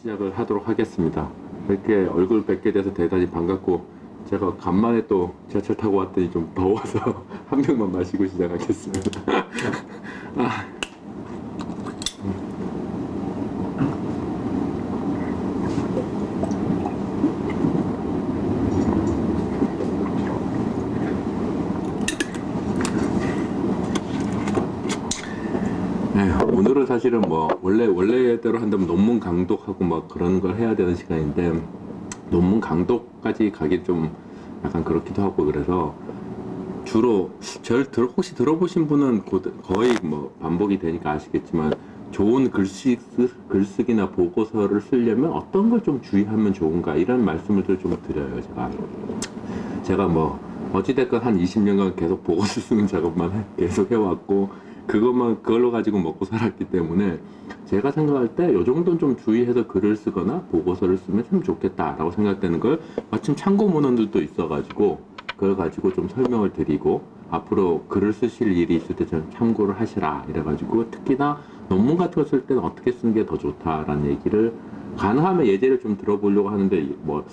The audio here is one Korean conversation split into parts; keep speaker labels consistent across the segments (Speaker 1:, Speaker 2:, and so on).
Speaker 1: 시작을 하도록 하겠습니다. 이렇게 얼굴 뵙게 돼서 대단히 반갑고, 제가 간만에 또 지하철 타고 왔더니 좀 더워서 한 병만 마시고 시작하겠습니다. 아. 네, 오늘은 사실은 뭐 원래대로 한다면 논문 강독하고 막 그런 걸 해야 되는 시간인데, 논문 강독까지 가기 좀 약간 그렇기도 하고, 그래서 주로 혹시 들어보신 분은 거의 뭐 반복이 되니까 아시겠지만, 좋은 글쓰기나 보고서를 쓰려면 어떤 걸 좀 주의하면 좋은가, 이런 말씀을 좀 드려요. 제가 뭐 어찌됐건 한 20년간 계속 보고서 쓰는 작업만 계속 해왔고, 그걸로 가지고 먹고 살았기 때문에, 제가 생각할 때 요 정도는 좀 주의해서 글을 쓰거나 보고서를 쓰면 참 좋겠다라고 생각되는 걸 마침 참고 문헌들도 있어가지고, 그걸 가지고 좀 설명을 드리고, 앞으로 글을 쓰실 일이 있을 때 좀 참고를 하시라 이래가지고, 특히나 논문 같은 거 쓸 때는 어떻게 쓰는 게 더 좋다라는 얘기를 가능하면 예제를 좀 들어보려고 하는데, 뭐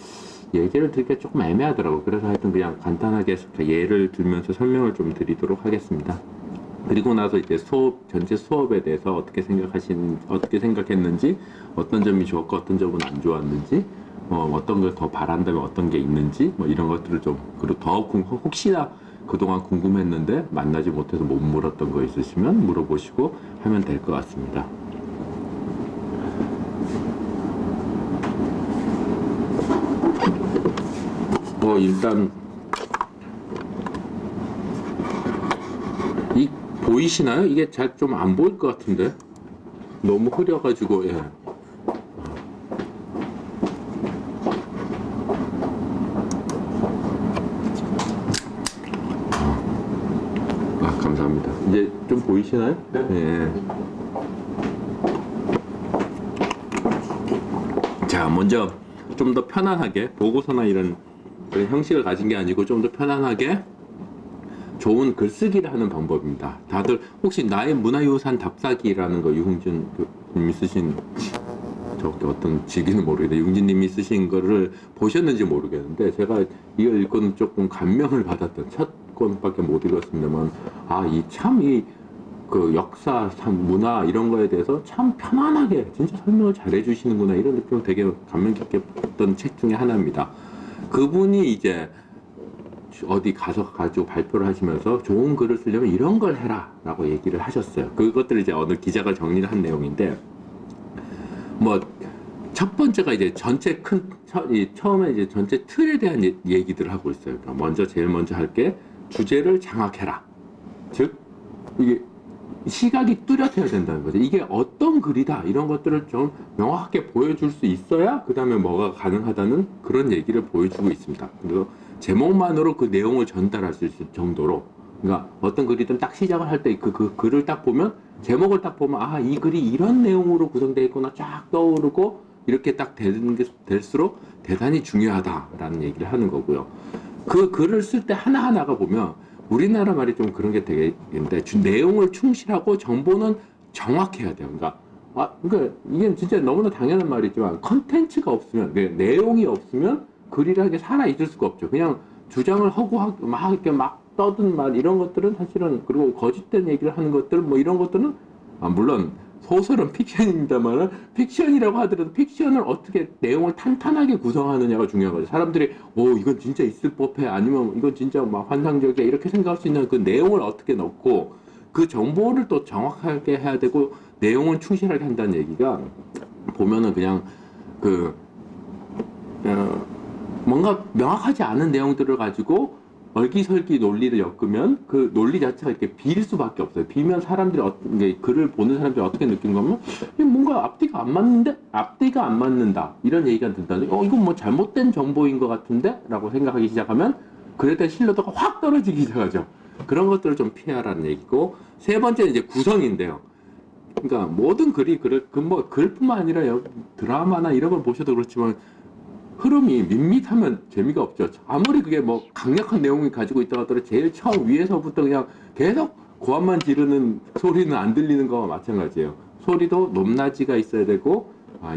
Speaker 1: 예제를 드리기가 조금 애매하더라고요. 그래서 하여튼 그냥 간단하게 예를 들면서 설명을 좀 드리도록 하겠습니다. 그리고 나서 이제 전체 수업에 대해서 어떻게 생각했는지, 어떤 점이 좋았고 어떤 점은 안 좋았는지, 어떤 걸 더 바란다면 어떤 게 있는지, 뭐 이런 것들을 좀, 그리고 혹시나 그동안 궁금했는데 만나지 못해서 못 물었던 거 있으시면 물어보시고 하면 될 것 같습니다. 일단 보이시나요? 이게 잘 좀 안 보일 것 같은데 너무 흐려가지고. 예. 감사합니다. 이제 좀 보이시나요? 네. 예. 자, 먼저 좀 더 편안하게, 보고서나 이런 그런 형식을 가진 게 아니고 좀 더 편안하게 좋은 글쓰기를 하는 방법입니다. 다들 혹시 나의 문화유산 답사기라는 거 유흥준 님이 쓰신, 저기 어떤 직위는 모르겠는데 융진님이 쓰신 거를 보셨는지 모르겠는데, 제가 이걸 읽고는 조금 감명을 받았던, 첫 권밖에 못 읽었습니다만, 그 역사, 참 문화 이런 거에 대해서 참 편안하게 진짜 설명을 잘 해주시는구나, 이런 느낌을 되게 감명 깊게 받던 책 중에 하나입니다. 그분이 이제 어디 가지고 발표를 하시면서 좋은 글을 쓰려면 이런 걸 해라 라고 얘기를 하셨어요. 그것들을 이제 어느 기자가 정리를 한 내용인데, 뭐 첫 번째가 이제 처음에 이제 전체 틀에 대한 얘기들을 하고 있어요. 그러니까 제일 먼저 할 게 주제를 장악해라. 즉 이게 시각이 뚜렷해야 된다는 거죠. 이게 어떤 글이다, 이런 것들을 좀 명확하게 보여줄 수 있어야 그 다음에 뭐가 가능하다는 그런 얘기를 보여주고 있습니다. 그래서 제목만으로 그 내용을 전달할 수 있을 정도로, 그러니까 어떤 글이든 딱 시작을 할 때 그 글을 딱 보면, 제목을 딱 보면 이 글이 이런 내용으로 구성되어 있구나 쫙 떠오르고, 이렇게 딱 될수록 대단히 중요하다라는 얘기를 하는 거고요. 그 글을 쓸 때 하나하나가 보면, 우리나라 말이 좀 그런 게 되게 있는데, 내용을 충실하고 정보는 정확해야 돼요. 그러니까 이게 진짜 너무나 당연한 말이지만, 컨텐츠가 없으면, 내용이 없으면 글이라는 게 살아있을 수가 없죠. 그냥 주장을 하고 막 이렇게 막 떠든 말, 이런 것들은 사실은, 그리고 거짓된 얘기를 하는 것들, 뭐 이런 것들은, 물론 소설은 픽션입니다만, 픽션이라고 하더라도 픽션을 어떻게 내용을 탄탄하게 구성하느냐가 중요한 거죠. 사람들이 이건 진짜 있을 법해, 아니면 이건 진짜 막 환상적이야, 이렇게 생각할 수 있는 그 내용을 어떻게 넣고, 그 정보를 또 정확하게 해야 되고, 내용은 충실하게 한다는 얘기가, 보면은 그냥 뭔가 명확하지 않은 내용들을 가지고 얼기설기 논리를 엮으면 그 논리 자체가 이렇게 빌 수밖에 없어요. 비면 사람들이 글을 보는 사람들이 어떻게 느끼는 거면, 뭔가 앞뒤가 안 맞는데? 앞뒤가 안 맞는다, 이런 얘기가 든다는, 이건 뭐 잘못된 정보인 것 같은데? 라고 생각하기 시작하면, 그에 대한 신뢰도가 확 떨어지기 시작하죠. 그런 것들을 좀 피하라는 얘기고, 세 번째는 이제 구성인데요. 그러니까 모든 글이 글뿐만 아니라 드라마나 이런 걸 보셔도 그렇지만, 흐름이 밋밋하면 재미가 없죠. 아무리 그게 뭐 강력한 내용을 가지고 있다 하더라도 제일 처음 위에서부터 그냥 계속 고함만 지르는 소리는 안 들리는 거와 마찬가지예요. 소리도 높낮이가 있어야 되고,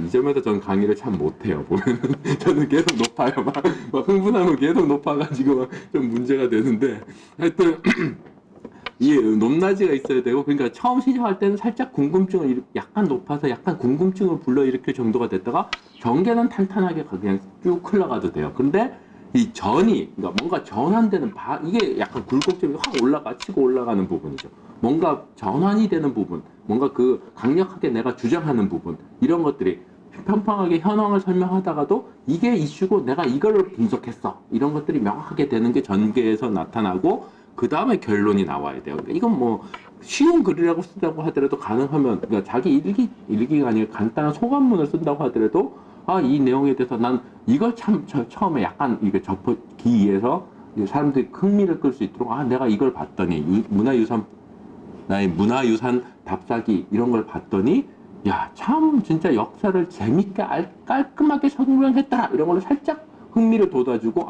Speaker 1: 이 점에서 저는 강의를 참 못해요. 보면은 저는 계속 높아요. 막 흥분하면 계속 높아가지고 좀 문제가 되는데 하여튼 이 높낮이가 있어야 되고 그러니까 처음 시작할 때는 살짝 궁금증을 약간 높아서 약간 궁금증을 불러일으킬 정도가 됐다가 전개는 탄탄하게 그냥 쭉 흘러가도 돼요. 근데 이 전이 그러니까 뭔가 전환되는 이게 약간 굴곡점이 확 치고 올라가는 부분이죠. 뭔가 전환이 되는 부분, 뭔가 그 강력하게 내가 주장하는 부분 이런 것들이 평평하게 현황을 설명하다가도 이게 이슈고 내가 이걸 분석했어 이런 것들이 명확하게 되는 게 전개에서 나타나고 그 다음에 결론이 나와야 돼요. 그러니까 이건 뭐 쉬운 글이라고 쓴다고 하더라도 가능하면 그러니까 자기 일기가 아니라 간단한 소감문을 쓴다고 하더라도 이 내용에 대해서 난 이걸 참 처음에 약간 이게 기이해서 사람들이 흥미를 끌 수 있도록 내가 이걸 봤더니 나의 문화유산 답사기 이런 걸 봤더니 야, 참 진짜 역사를 재밌게 깔끔하게 설명했다 이런 걸로 살짝 흥미를 돋아주고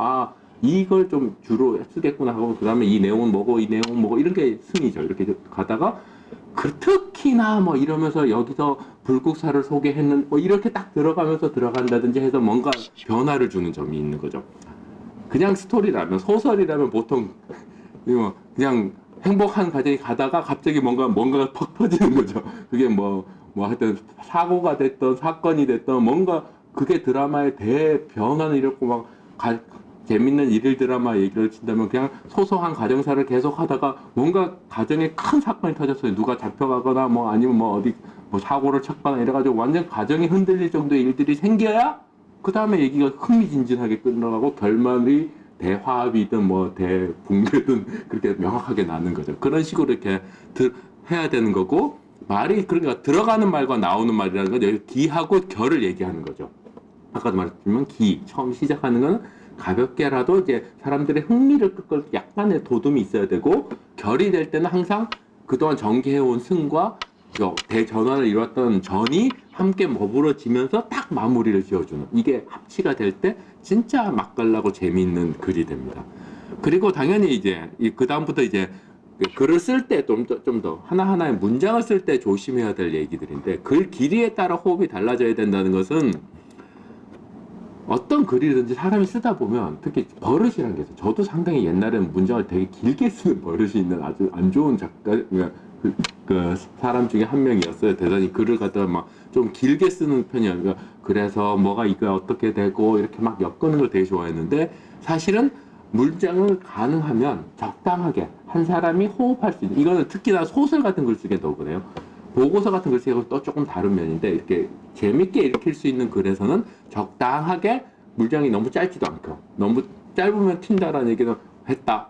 Speaker 1: 이걸 좀 주로 쓰겠구나 하고 그 다음에 이 내용은 뭐고 이 내용은 뭐고 이런 게 승이죠. 이렇게 가다가 특히나 뭐 이러면서 여기서 불국사를 소개했는 뭐 이렇게 딱 들어가면서 들어간다든지 해서 뭔가 변화를 주는 점이 있는 거죠. 그냥 스토리라면 소설이라면 보통 그냥 행복한 가정이 가다가 갑자기 뭔가가 퍽 터지는 거죠. 그게 뭐 하여튼 사고가 됐던 사건이 됐던 뭔가 그게 드라마의 대변화는 이렇고 재밌는 일일 드라마 얘기를 친다면 그냥 소소한 가정사를 계속 하다가 뭔가 가정에 큰 사건이 터졌어요. 누가 잡혀가거나 아니면 어디 사고를 쳤거나 이래가지고 완전 가정이 흔들릴 정도의 일들이 생겨야 그 다음에 얘기가 흥미진진하게 끝나가고 결말이 대화합이든 대붕괴든 그렇게 명확하게 나는 거죠. 그런 식으로 이렇게 해야 되는 거고 말이 그러니까 들어가는 말과 나오는 말이라는 건 여기 기하고 결을 얘기하는 거죠. 아까도 말했지만 처음 시작하는 건 가볍게라도 이제 사람들의 흥미를 끌 약간의 도움이 있어야 되고 결이 될 때는 항상 그동안 전개해온 승과 대전환을 이뤘던 전이 함께 머무러지면서 딱 마무리를 지어주는 이게 합치가 될 때 진짜 맛깔나고 재미있는 글이 됩니다. 그리고 당연히 이제 그 다음부터 이제 글을 쓸 때 좀 더 하나하나의 문장을 쓸 때 조심해야 될 얘기들인데 글 길이에 따라 호흡이 달라져야 된다는 것은 어떤 글이든지 사람이 쓰다 보면 특히 버릇이라는 게 있어요. 저도 상당히 옛날에는 문장을 되게 길게 쓰는 버릇이 있는 아주 안 좋은 작가, 그 사람 중에 한 명이었어요. 대단히 글을 갖다가 좀 길게 쓰는 편이에요. 그래서 뭐가 이거 어떻게 되고 이렇게 엮는 걸 되게 좋아했는데 사실은 문장을 가능하면 적당하게 한 사람이 호흡할 수 있는 이거는 특히나 소설 같은 글 쓰기에 더 그래요. 보고서 같은 글 쓰기하고 또 조금 다른 면인데 이렇게 재밌게 읽힐 수 있는 글에서는 적당하게 문장이 너무 짧지도 않고 너무 짧으면 튄다라는 얘기는 했다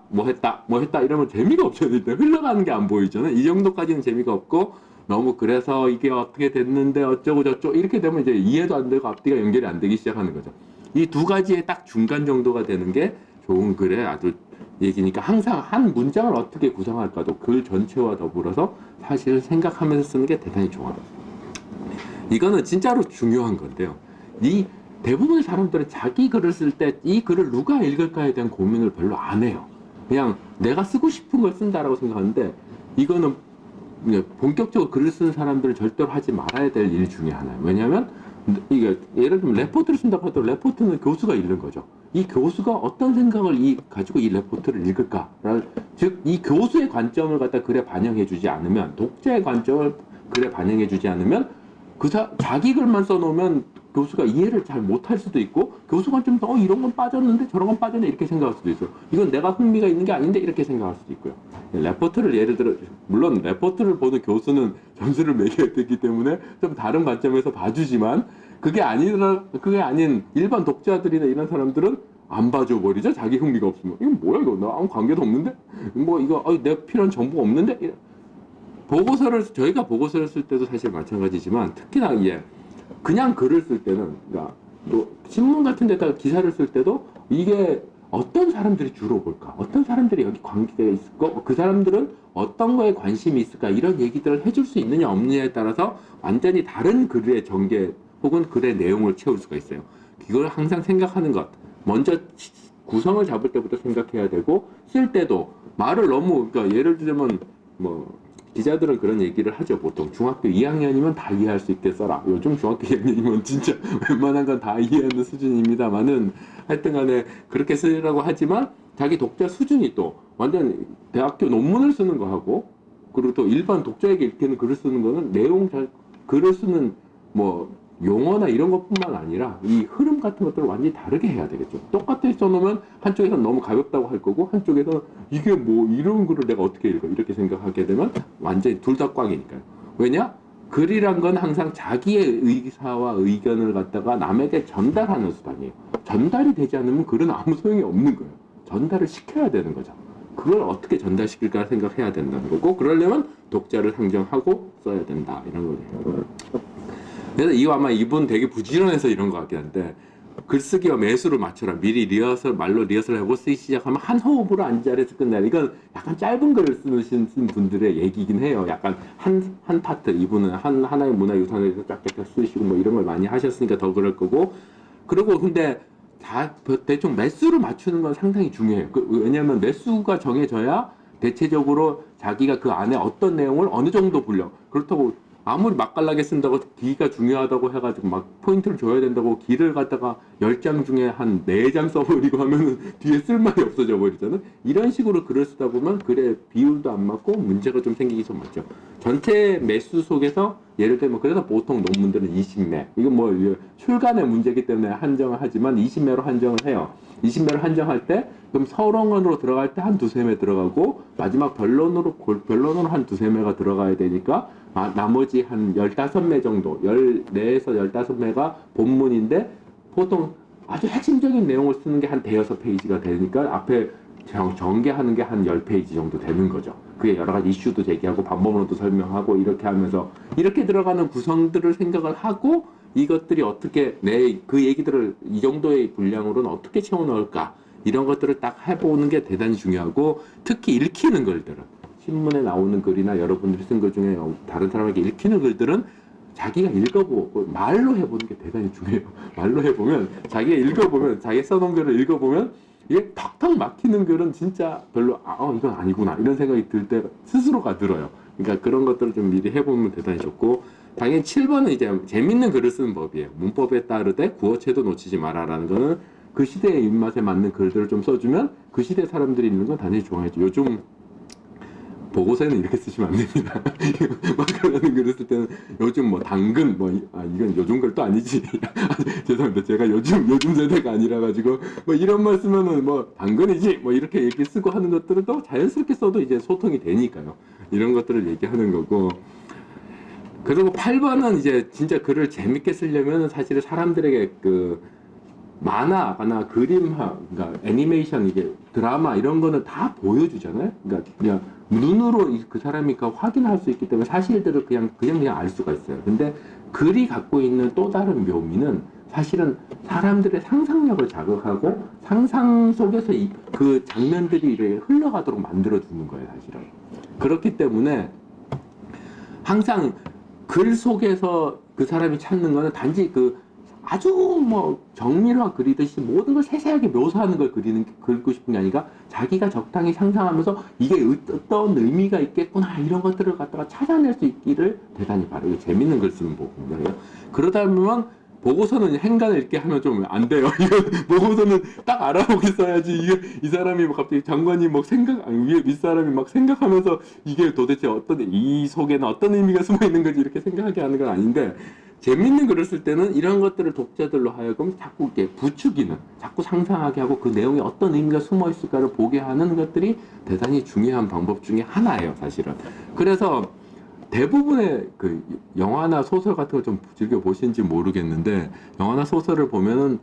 Speaker 1: 이러면 재미가 없죠. 일단 흘러가는 게 안 보이잖아요. 이 정도까지는 재미가 없고 너무 그래서 이게 어떻게 됐는데 어쩌고 저쩌고 이렇게 되면 이제 이해도 안 되고 앞뒤가 연결이 안 되기 시작하는 거죠. 이 두 가지의 딱 중간 정도가 되는 게 좋은 글의 아주 얘기니까 항상 한 문장을 어떻게 구성할까도 글 전체와 더불어서 사실 생각하면서 쓰는 게 대단히 좋아요. 이거는 진짜로 중요한 건데요. 이 대부분의 사람들은 자기 글을 쓸 때 이 글을 누가 읽을까에 대한 고민을 별로 안 해요. 그냥 내가 쓰고 싶은 걸 쓴다라고 생각하는데 이거는 본격적으로 글을 쓰는 사람들은 절대로 하지 말아야 될 일 중에 하나예요. 왜냐하면 이게 예를 들면 레포트를 쓴다고 하더라도 레포트는 교수가 읽는 거죠. 이 교수가 어떤 생각을 가지고 이 레포트를 읽을까? 즉, 이 교수의 관점을 갖다 글에 반영해주지 않으면, 독자의 관점을 글에 반영해주지 않으면, 자기 글만 써놓으면 교수가 이해를 잘 못할 수도 있고, 교수 관점에서 이런 건 빠졌는데 저런 건 빠졌네 이렇게 생각할 수도 있어요. 이건 내가 흥미가 있는 게 아닌데 이렇게 생각할 수도 있고요. 레포트를 예를 들어, 물론 레포트를 보는 교수는 점수를 매겨야 되기 때문에 좀 다른 관점에서 봐주지만, 그게 아닌 일반 독자들이나 이런 사람들은 안 봐줘 버리죠. 자기 흥미가 없으면. 이거 뭐야, 이거. 나 아무 관계도 없는데? 이거, 내가 필요한 정보가 없는데? 저희가 보고서를 쓸 때도 사실 마찬가지지만, 특히나 그냥 글을 쓸 때는, 그러니까, 신문 같은 데다가 기사를 쓸 때도, 이게 어떤 사람들이 주로 볼까? 어떤 사람들이 여기 관계가 있을까? 그 사람들은 어떤 거에 관심이 있을까? 이런 얘기들을 해줄 수 있느냐, 없느냐에 따라서 완전히 다른 글의 전개, 혹은 글의 내용을 채울 수가 있어요. 이걸 항상 생각하는 것. 먼저 구성을 잡을 때부터 생각해야 되고, 쓸 때도 말을 너무, 그러니까 예를 들면, 기자들은 그런 얘기를 하죠. 보통 중학교 2학년이면 다 이해할 수 있게 써라. 요즘 중학교 2학년이면 진짜 웬만한 건 다 이해하는 수준입니다만은 하여튼 간에 그렇게 쓰라고 하지만 자기 독자 수준이 또 완전 대학교 논문을 쓰는 거하고 그리고 또 일반 독자에게 읽히는 글을 쓰는 거는 내용 잘 글을 쓰는 뭐 용어나 이런 것뿐만 아니라 이 흐름 같은 것들을 완전히 다르게 해야 되겠죠. 똑같이 써놓으면 한쪽에서는 너무 가볍다고 할 거고 한쪽에서는 이게 뭐 이런 글을 내가 어떻게 읽어 이렇게 생각하게 되면 완전히 둘 다 꽝이니까요. 왜냐? 글이란 건 항상 자기의 의사와 의견을 갖다가 남에게 전달하는 수단이에요. 전달이 되지 않으면 글은 아무 소용이 없는 거예요. 전달을 시켜야 되는 거죠. 그걸 어떻게 전달시킬까 생각해야 된다는 거고 그러려면 독자를 상정하고 써야 된다 이런 거예요. 그래서 이거 아마 이분 되게 부지런해서 이런 것 같긴 한데 글쓰기와 매수를 맞춰라. 미리 말로 리허설 해보고 쓰기 시작하면 한 호흡으로 한 자리에서 끝내라. 이건 약간 짧은 글을 쓰신 분들의 얘기긴 해요. 약간 한 파트, 이분은 하나의 문화유산에 대해서 쫙쫙 쓰시고 뭐 이런 걸 많이 하셨으니까 더 그럴 거고. 그리고 근데 대충 매수를 맞추는 건 상당히 중요해요. 왜냐하면 매수가 정해져야 대체적으로 자기가 그 안에 어떤 내용을 어느 정도 분량. 그렇다고 아무리 맛깔나게 쓴다고 기가 중요하다고 해가지고 막 포인트를 줘야 된다고 기를 갖다가 10장 중에 한 4장 써버리고 하면은 뒤에 쓸말이 없어져 버리잖아요. 이런 식으로 글을 쓰다 보면 글의 비율도 안 맞고 문제가 좀 생기기 좀 많죠. 전체 매수 속에서 예를 들면 그래서 보통 논문들은 20매 이건 뭐 출간의 문제이기 때문에 한정을 하지만 20매로 한정을 해요. 20매로 한정할 때 그럼 서론으로 들어갈 때 한 두세 매 들어가고 마지막 변론으로 한 두세 매가 들어가야 되니까 나머지 한 15매 정도 14에서 15매가 본문인데 보통 아주 핵심적인 내용을 쓰는 게 한 대여섯 페이지가 되니까 앞에 전개하는 게 한 10페이지 정도 되는 거죠. 그게 여러 가지 이슈도 제기하고 방법론도 설명하고 이렇게 하면서 이렇게 들어가는 구성들을 생각을 하고 이것들이 어떻게 그 얘기들을 이 정도의 분량으로는 어떻게 채워 넣을까 이런 것들을 딱 해보는 게 대단히 중요하고 특히 읽히는 글들은 신문에 나오는 글이나 여러분들이 쓴 글 중에 다른 사람에게 읽히는 글들은 자기가 읽어보고 말로 해보는 게 대단히 중요해요. 말로 해보면 자기가 읽어보면 자기 써놓은 글을 읽어보면 이게 턱턱 막히는 글은 진짜 별로 이건 아니구나 이런 생각이 들 때 스스로가 들어요. 그러니까 그런 것들을 좀 미리 해보면 대단히 좋고 당연히 7번은 이제 재밌는 글을 쓰는 법이에요. 문법에 따르되 구어체도 놓치지 마라라는 거는 그 시대의 입맛에 맞는 글들을 좀 써주면 그 시대 사람들이 읽는 건 당연히 좋아하죠. 요즘 보고서에는 이렇게 쓰시면 안 됩니다. 마카라는 글을 쓸 때는 요즘 뭐 당근 이건 요즘 글도 아니지. 죄송합니다. 제가 요즘 세대가 아니라 가지고 뭐 이런 말 쓰면은 뭐 당근이지 뭐 이렇게 얘기 쓰고 하는 것들은 또 자연스럽게 써도 이제 소통이 되니까요. 이런 것들을 얘기하는 거고. 그리고 8번은 이제 진짜 글을 재밌게 쓰려면 사실은 사람들에게 그 만화나 그림화, 그러니까 애니메이션, 이게 드라마 이런 거는 다 보여주잖아요. 그러니까 그냥 눈으로 그 사람이 확인할 수 있기 때문에 사실들을 그냥 알 수가 있어요. 근데 글이 갖고 있는 또 다른 묘미는 사실은 사람들의 상상력을 자극하고 상상 속에서 그 장면들이 이렇게 흘러가도록 만들어주는 거예요, 사실은. 그렇기 때문에 항상 글 속에서 그 사람이 찾는 거는 단지 아주 뭐 정밀화 그리듯이 모든 걸 세세하게 묘사하는 걸 그리고 싶은 게 아니라 자기가 적당히 상상하면서 이게 어떤 의미가 있겠구나 이런 것들을 갖다가 찾아낼 수 있기를 대단히 바라요. 재밌는 글 쓰는 부분이에요. 그러다 보면 보고서는 행간을 읽게 하면 좀 안 돼요. 보고서는 딱 알아보게 써야지. 이 사람이 갑자기 장관이 윗사람이 막 생각하면서 이게 도대체 이 속에는 어떤 의미가 숨어 있는 건지 이렇게 생각하게 하는 건 아닌데 재밌는 글을 쓸 때는 이런 것들을 독자들로 하여금 자꾸 이렇게 부추기는, 자꾸 상상하게 하고 그 내용에 어떤 의미가 숨어 있을까를 보게 하는 것들이 대단히 중요한 방법 중에 하나예요, 사실은. 그래서 대부분의 그 영화나 소설 같은 거 좀 즐겨 보신지 모르겠는데 영화나 소설을 보면은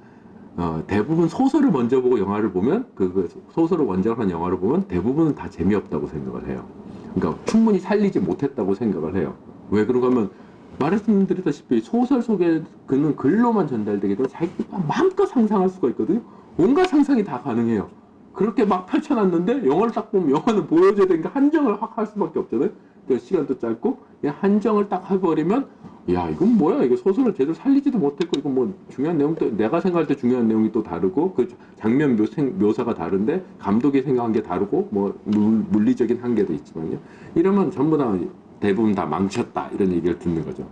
Speaker 1: 대부분 소설을 먼저 보고 영화를 보면 그 소설을 원작으로 한 영화를 보면 대부분은 다 재미없다고 생각을 해요. 그러니까 충분히 살리지 못했다고 생각을 해요. 왜 그런가 하면 말씀드렸다시피 소설 속에 그는 글로만 전달되게 되고 자기가 마음껏 상상할 수가 있거든요. 온갖 상상이 다 가능해요. 그렇게 막 펼쳐놨는데 영화를 딱 보면 영화는 보여줘야 되니까 한정을 확 할 수밖에 없잖아요. 시간도 짧고 그냥 한정을 딱 해버리면 야 이건 뭐야 이거 소설을 제대로 살리지도 못했고 이거 뭐 중요한 내용도 내가 생각할 때 중요한 내용이 또 다르고 그 장면 묘사가 다른데 감독이 생각한 게 다르고 뭐 물리적인 한계도 있지만요. 이러면 전부 다 대부분 다 망쳤다 이런 얘기를 듣는 거죠.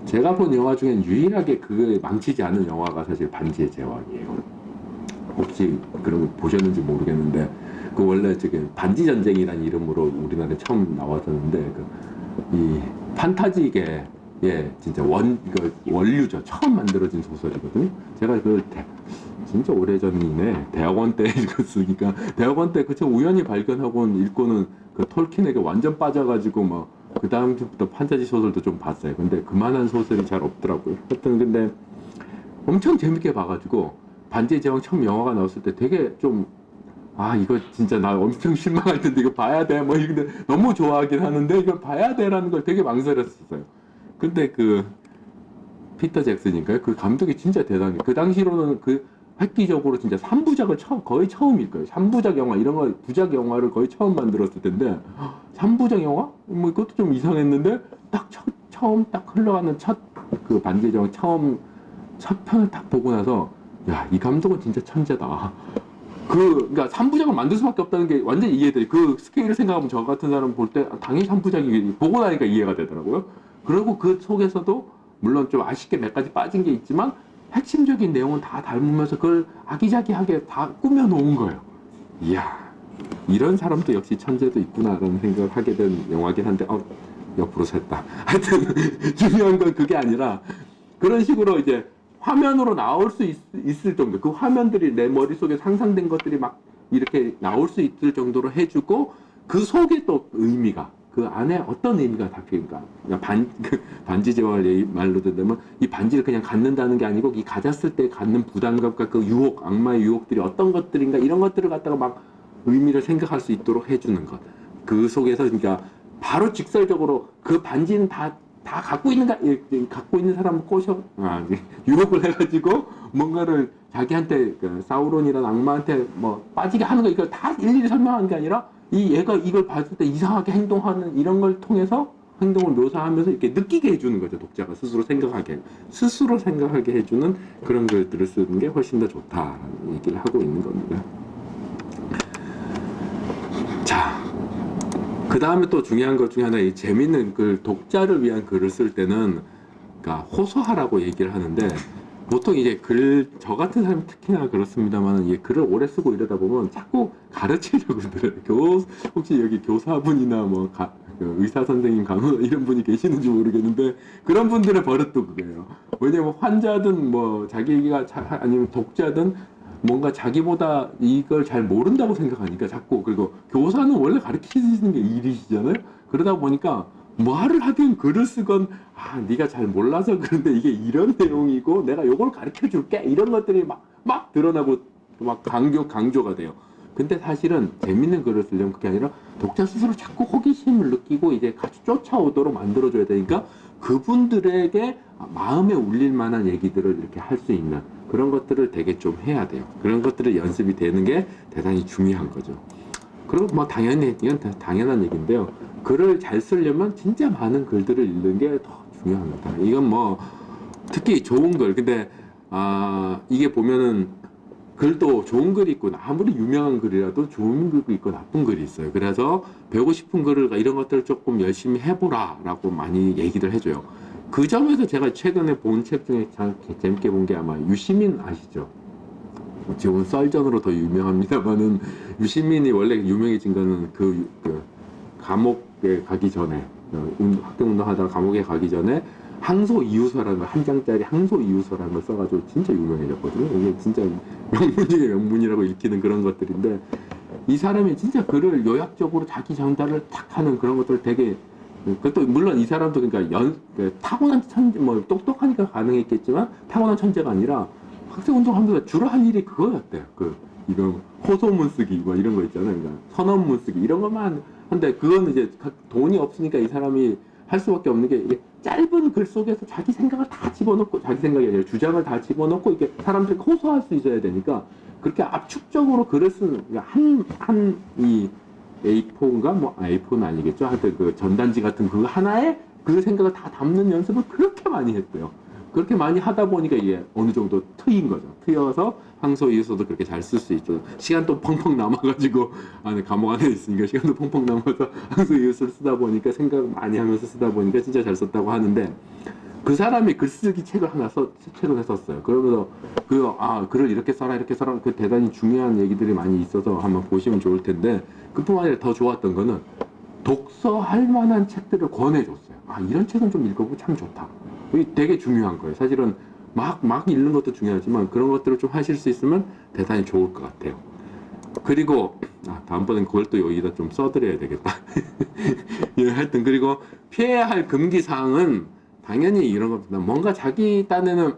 Speaker 1: 제가 본 영화 중엔 유일하게 그걸 망치지 않은 영화가 사실 반지의 제왕이에요. 혹시 그런 거 보셨는지 모르겠는데 그 원래 지금 반지 전쟁이라는 이름으로 우리나라에 처음 나왔었는데 이 판타지계 진짜 원류죠. 처음 만들어진 소설이거든요. 제가 그걸 진짜 오래전이네. 대학원 때 읽었으니까 대학원 때 그쵸 우연히 발견하고는 읽고는 그 톨킨에게 완전 빠져가지고 막 그 다음부터 판타지 소설도 좀 봤어요. 근데 그만한 소설이 잘 없더라고요. 하여튼 근데 엄청 재밌게 봐가지고 반지의 제왕 처음 영화가 나왔을 때 되게 좀 이거 진짜 나 엄청 실망할 텐데 이거 봐야 돼 뭐 이런데 너무 좋아하긴 하는데 이걸 봐야 돼라는 걸 되게 망설였었어요. 근데 그 피터 잭슨인가요? 그 감독이 진짜 대단해. 그 당시로는 그 획기적으로 진짜 3부작을 거의 처음일 거예요. 3부작 영화 이런 거 부작 영화를 거의 처음 만들었을 텐데 3부작 영화? 뭐 그것도 좀 이상했는데 딱 처음 딱 흘러가는 첫 그 반지의 제왕 첫 편을 딱 보고 나서 야 이 감독은 진짜 천재다. 그러니까 3부작을 만들 수밖에 없다는 게 완전히 이해돼. 그 스케일을 생각하면 저 같은 사람 볼 때 당연히 3부작이 보고 나니까 이해가 되더라고요. 그리고 그 속에서도 물론 좀 아쉽게 몇 가지 빠진 게 있지만 핵심적인 내용은 다 닮으면서 그걸 아기자기하게 다 꾸며놓은 거예요. 이야 이런 사람도 역시 천재도 있구나라는 생각을 하게 된 영화긴 한데 옆으로 샜다. 하여튼 중요한 건 그게 아니라 그런 식으로 이제 화면으로 나올 수 있을 정도 그 화면들이 내 머릿속에 상상된 것들이 막 이렇게 나올 수 있을 정도로 해주고 그 속에 또 의미가 그 안에 어떤 의미가 담겨있는가. 반지 제왕을 말로 듣자면 이 반지를 그냥 갖는다는 게 아니고 이 가졌을 때 갖는 부담감과 그 유혹, 악마의 유혹들이 어떤 것들인가 이런 것들을 갖다가 막 의미를 생각할 수 있도록 해주는 것. 그 속에서 그러니까 바로 직설적으로 그 반지는 다 갖고 있는 사람을 유혹을 해가지고 뭔가를 자기한테 사우론이라는 악마한테 뭐 빠지게 하는 거 이걸 다 일일이 설명하는 게 아니라 얘가 이걸 봤을 때 이상하게 행동하는 이런 걸 통해서 행동을 묘사하면서 이렇게 느끼게 해주는 거죠. 독자가 스스로 생각하게 해주는 그런 글들을 쓰는 게 훨씬 더 좋다라는 얘기를 하고 있는 겁니다. 자, 그 다음에 또 중요한 것 중에 하나, 이 재밌는 글, 독자를 위한 글을 쓸 때는, 그러니까 호소하라고 얘기를 하는데, 보통 이제 저 같은 사람이 특히나 그렇습니다만, 이 글을 오래 쓰고 이러다 보면 자꾸 가르치려고 들어요. 혹시 여기 교사분이나 뭐, 의사 선생님, 간호사 이런 분이 계시는지 모르겠는데, 그런 분들의 버릇도 그거예요. 왜냐면 환자든 뭐, 아니면 독자든, 뭔가 자기보다 이걸 잘 모른다고 생각하니까 자꾸 그리고 교사는 원래 가르치시는 게 일이시잖아요. 그러다 보니까 말을 하든 글을 쓰건 네가 잘 몰라서 그런데 이게 이런 내용이고 내가 요걸 가르쳐 줄게 이런 것들이 막 드러나고 막 강조가 돼요. 근데 사실은 재밌는 글을 쓰려면 그게 아니라 독자 스스로 자꾸 호기심을 느끼고 이제 같이 쫓아오도록 만들어줘야 되니까 그분들에게 마음에 울릴 만한 얘기들을 이렇게 할 수 있는 그런 것들을 되게 좀 해야 돼요. 그런 것들을 연습이 되는 게 대단히 중요한 거죠. 그리고 뭐 당연히 이건 당연한 얘기인데요. 글을 잘 쓰려면 진짜 많은 글들을 읽는 게 더 중요합니다. 이건 뭐 특히 좋은 글 근데 이게 보면은 글도 좋은 글이 있고 아무리 유명한 글이라도 좋은 글도 있고 나쁜 글이 있어요. 그래서 배우고 싶은 글을 이런 것들을 조금 열심히 해보라 라고 많이 얘기를 해줘요. 그 점에서 제가 최근에 본 책 중에 재밌게 본 게 아마 유시민 아시죠? 지금 썰전으로 더 유명합니다만은 유시민이 원래 유명해진 거는 그 감옥에 가기 전에 학교운동 하다가 감옥에 가기 전에 항소 이유서라는 거, 한 장짜리 항소 이유서라는 걸 써가지고 진짜 유명해졌거든요. 이게 진짜 명문 중에 명문이라고 읽히는 그런 것들인데 이 사람이 진짜 글을 요약적으로 자기 전달을 탁 하는 그런 것들 되게 그것도 물론 이 사람도 그러니까 타고난 천재 뭐 똑똑하니까 가능했겠지만 타고난 천재가 아니라 학생 운동하면서 주로 한 일이 그거였대요. 이런 호소문 쓰기 뭐 이런 거 있잖아요. 그러니까 선언문 쓰기 이런 것만 한데 그거는 이제 돈이 없으니까 이 사람이 할 수밖에 없는 게 이게 짧은 글 속에서 자기 생각을 다 집어넣고 자기 생각이 아니라 주장을 다 집어넣고 이게 사람들이 호소할 수 있어야 되니까 그렇게 압축적으로 글을 쓰는 이 A4인가 뭐 A4는 아니겠죠. 하여튼 그 전단지 같은 그 하나에 그 생각을 다 담는 연습을 그렇게 많이 했대요. 그렇게 많이 하다 보니까 이게 어느 정도 트인 거죠. 트여서 항소 이유서도 그렇게 잘 쓸 수 있죠. 시간도 펑펑 남아가지고 안에 감옥 안에 있으니까 시간도 펑펑 남아서 항소 이유서를 쓰다 보니까 생각 많이 하면서 쓰다 보니까 진짜 잘 썼다고 하는데 그 사람이 글쓰기 책을 하나 책을 했었어요. 그러면서 글을 이렇게 써라 이렇게 써라 그 대단히 중요한 얘기들이 많이 있어서 한번 보시면 좋을 텐데 그뿐만 아니라 더 좋았던 거는 독서할 만한 책들을 권해줬어요. 이런 책은 좀 읽어보고 참 좋다. 이게 되게 중요한 거예요. 사실은 막 읽는 것도 중요하지만 그런 것들을 좀 하실 수 있으면 대단히 좋을 것 같아요. 그리고 다음번엔 그걸 또 여기다 좀 써드려야 되겠다. 예, 하여튼 그리고 피해야 할 금기 사항은 당연히 이런 겁니다. 뭔가 자기 딴에는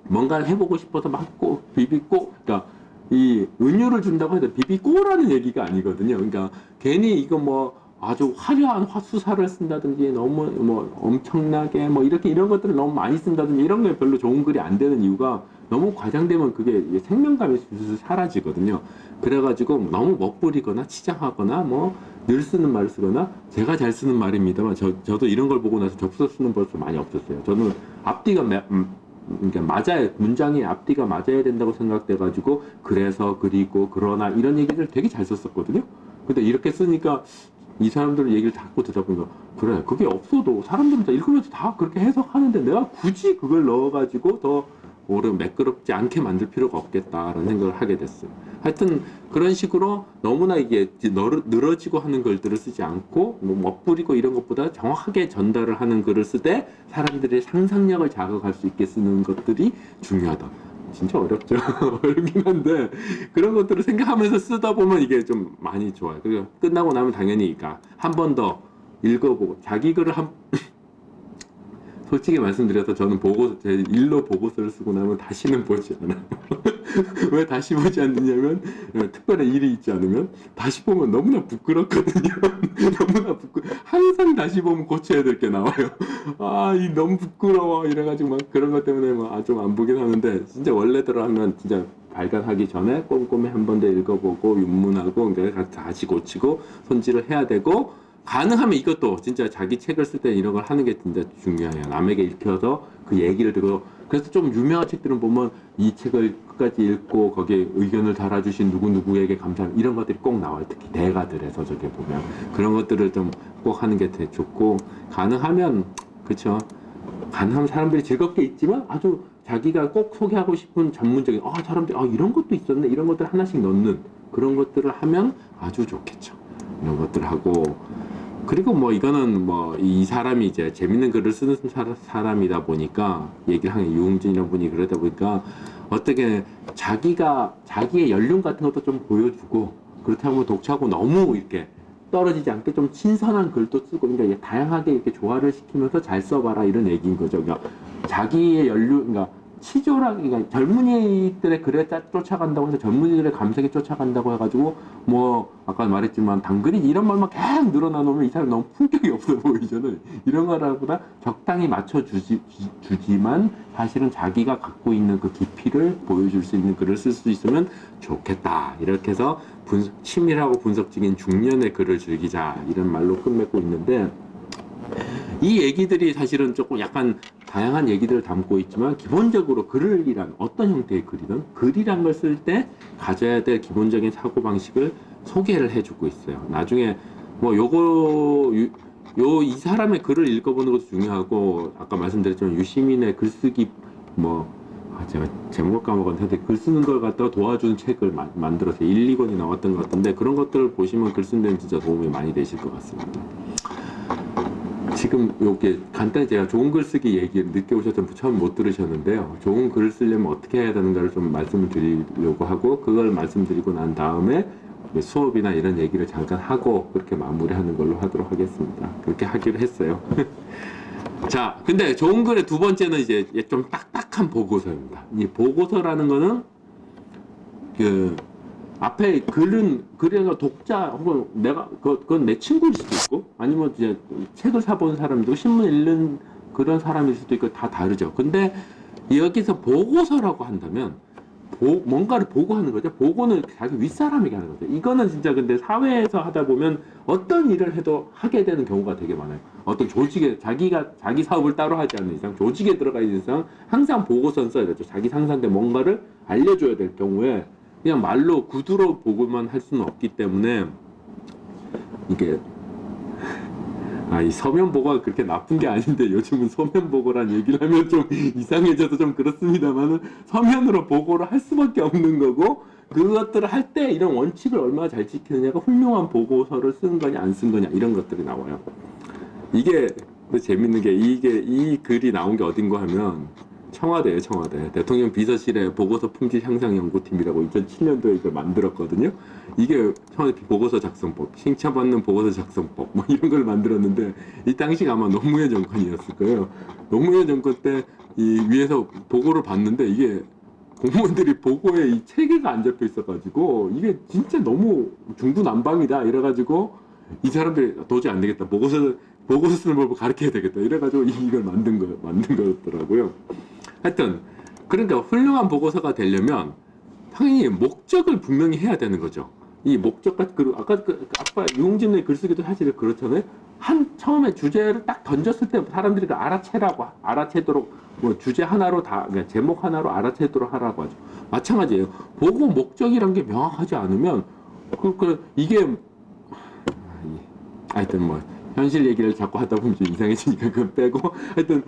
Speaker 1: 뭔가를 해보고 싶어서 막고 비비고, 그러니까 이 은유를 준다고 해도 비비고라는 얘기가 아니거든요. 그러니까 괜히 이거 뭐 아주 화려한 수사를 쓴다든지 너무 뭐 엄청나게 뭐 이렇게 이런 것들을 너무 많이 쓴다든지 이런 게 별로 좋은 글이 안 되는 이유가 너무 과장되면 그게 생명감이 사라지거든요. 그래가지고 너무 멋부리거나 치장하거나 뭐 늘 쓰는 말을 쓰거나 제가 잘 쓰는 말입니다만 저도 이런 걸 보고 나서 접서 쓰는 벌써 많이 없었어요. 저는 앞뒤가 그러니까 맞아야 문장이 앞뒤가 맞아야 된다고 생각돼가지고 그래서 그리고 그러나 이런 얘기들 되게 잘 썼었거든요. 근데 이렇게 쓰니까 이 사람들 얘기를 자꾸 듣다 보니까 그래 그게 없어도 사람들은 다 읽으면서 다 그렇게 해석하는데 내가 굳이 그걸 넣어가지고 더 오래 매끄럽지 않게 만들 필요가 없겠다라는 생각을 하게 됐어요. 하여튼 그런 식으로 너무나 이게 늘어지고 하는 글들을 쓰지 않고 뭐 멋부리고 이런 것보다 정확하게 전달을 하는 글을 쓰되 사람들의 상상력을 자극할 수 있게 쓰는 것들이 중요하다. 진짜 어렵죠. 어렵긴 한데 그런 것들을 생각하면서 쓰다 보면 이게 좀 많이 좋아요. 그리고 끝나고 나면 당연히 한 번 더 읽어보고 자기 글을 솔직히 말씀드려서 저는 제 일로 보고서를 쓰고 나면 다시는 보지 않아요. 왜 다시 보지 않느냐면 특별한 일이 있지 않으면 다시 보면 너무나 부끄럽거든요. 너무나 항상 다시 보면 고쳐야 될 게 나와요. 이 너무 부끄러워 이래가지고 막 그런 것 때문에 좀 안 보긴 하는데 진짜 원래대로 하면 진짜 발간하기 전에 꼼꼼히 한 번 더 읽어보고 윤문하고 그러니까 다시 고치고 손질을 해야 되고 가능하면 이것도 진짜 자기 책을 쓸 때 이런 걸 하는 게 진짜 중요해요. 남에게 읽혀서 그 얘기를 듣고 그래서 좀 유명한 책들은 보면 이 책을 끝까지 읽고 거기에 의견을 달아주신 누구누구에게 감사합니다. 이런 것들이 꼭 나와요. 특히 대가들에서 저게 보면 그런 것들을 좀 꼭 하는 게 되게 좋고 가능하면 그쵸. 가능하면 사람들이 즐겁게 읽지만 아주 자기가 꼭 소개하고 싶은 전문적인 사람들이 이런 것도 있었네 이런 것들 하나씩 넣는 그런 것들을 하면 아주 좋겠죠. 이런 것들 하고 그리고 뭐 이거는 뭐 이 사람이 이제 재밌는 글을 쓰는 사람이다 보니까 얘기를 하는 유흥진이라는 분이 그러다 보니까 어떻게 자기의 연륜 같은 것도 좀 보여주고 그렇다면 독자하고 너무 이렇게 떨어지지 않게 좀 신선한 글도 쓰고 그러니까 다양하게 이렇게 조화를 시키면서 잘 써봐라 이런 얘기인 거죠. 그러니까 자기의 연륜 그러니까 치졸하게 그러니까 젊은이들의 글에 쫓아간다고 해서 젊은이들의 감색에 쫓아간다고 해가지고 뭐 아까 말했지만 당근이 이런 말만 계속 늘어나 놓으면 이 사람 너무 품격이 없어 보이잖아요. 이런 거라보다 적당히 맞춰주지만 사실은 자기가 갖고 있는 그 깊이를 보여줄 수 있는 글을 쓸 수 있으면 좋겠다. 이렇게 해서 치밀하고 분석적인 중년의 글을 즐기자 이런 말로 끝맺고 있는데 이 얘기들이 사실은 조금 약간 다양한 얘기들을 담고 있지만 기본적으로 글이란 어떤 형태의 글이란 걸 쓸 때 가져야 될 기본적인 사고방식을 소개를 해주고 있어요. 나중에 뭐 이 사람의 글을 읽어보는 것도 중요하고 아까 말씀드렸지만 유시민의 글쓰기 제가 제목 까먹었는데 글 쓰는 걸 갖다가 도와주는 책을 만들어서 1, 2권이 나왔던 것 같은데 그런 것들을 보시면 글 쓰는 데는 진짜 도움이 많이 되실 것 같습니다. 지금 이렇게 간단히 제가 좋은 글쓰기 얘기 늦게 오셨던 분 처음 못 들으셨는데요. 좋은 글을 쓰려면 어떻게 해야 되는가를 좀 말씀을 드리려고 하고 그걸 말씀드리고 난 다음에 수업이나 이런 얘기를 잠깐 하고 그렇게 마무리하는 걸로 하도록 하겠습니다. 그렇게 하기로 했어요. 자, 근데 좋은 글의 두 번째는 이제 좀 딱딱한 보고서입니다. 이 보고서라는 거는 앞에 글은 독자 혹은 그건 내 친구일 수도 있고 아니면 이제 책을 사본 사람이고 신문 읽는 그런 사람일 수도 있고 다 다르죠. 근데 여기서 보고서라고 한다면 뭔가를 보고하는 거죠. 보고는 자기 윗사람에게 하는 거죠. 이거는 진짜 근데 사회에서 하다 보면 어떤 일을 해도 하게 되는 경우가 되게 많아요. 어떤 조직에 자기 사업을 따로 하지 않는 이상, 조직에 들어가 있는 이상 항상 보고서는 써야 되죠. 자기 상사한테 뭔가를 알려줘야 될 경우에 그냥 말로 구두로 보고만 할 수는 없기 때문에 이게 이 서면 보고가 그렇게 나쁜 게 아닌데 요즘은 서면 보고란 얘기를 하면 좀 이상해져서 좀 그렇습니다만은 서면으로 보고를 할 수밖에 없는 거고 그것들을 할 때 이런 원칙을 얼마나 잘 지키느냐가 훌륭한 보고서를 쓴 거냐 안 쓴 거냐 이런 것들이 나와요. 이게 재밌는 게 이 글이 나온 게 어딘가 하면 청와대예요, 청와대. 대통령 비서실에 보고서 품질 향상 연구팀이라고 2007년도에 이걸 만들었거든요. 이게 청와대 보고서 작성법, 칭찬받는 보고서 작성법, 뭐 이런 걸 만들었는데, 이 당시가 아마 노무현 정권이었을 거예요. 노무현 정권 때 이 위에서 보고를 봤는데, 이게 공무원들이 보고에 이 체계가 안 잡혀 있어가지고, 이게 진짜 너무 중구난방이다. 이래가지고, 이 사람들이 도저히 안 되겠다. 보고서 쓰는 법을 가르쳐야 되겠다. 이래가지고 이걸 만든 거였더라고요. 하여튼 그러니까 훌륭한 보고서가 되려면 당연히 목적을 분명히 해야 되는 거죠. 이 목적과 아까 유흥진의 글쓰기도 사실 그렇잖아요. 처음에 주제를 딱 던졌을 때 사람들이 알아채도록 뭐 주제 하나로 그러니까 제목 하나로 알아채도록 하라고 하죠. 마찬가지예요. 보고 목적이란 게 명확하지 않으면 이게 하여튼 뭐 현실 얘기를 자꾸 하다 보면 좀 이상해지니까 그거 빼고 하여튼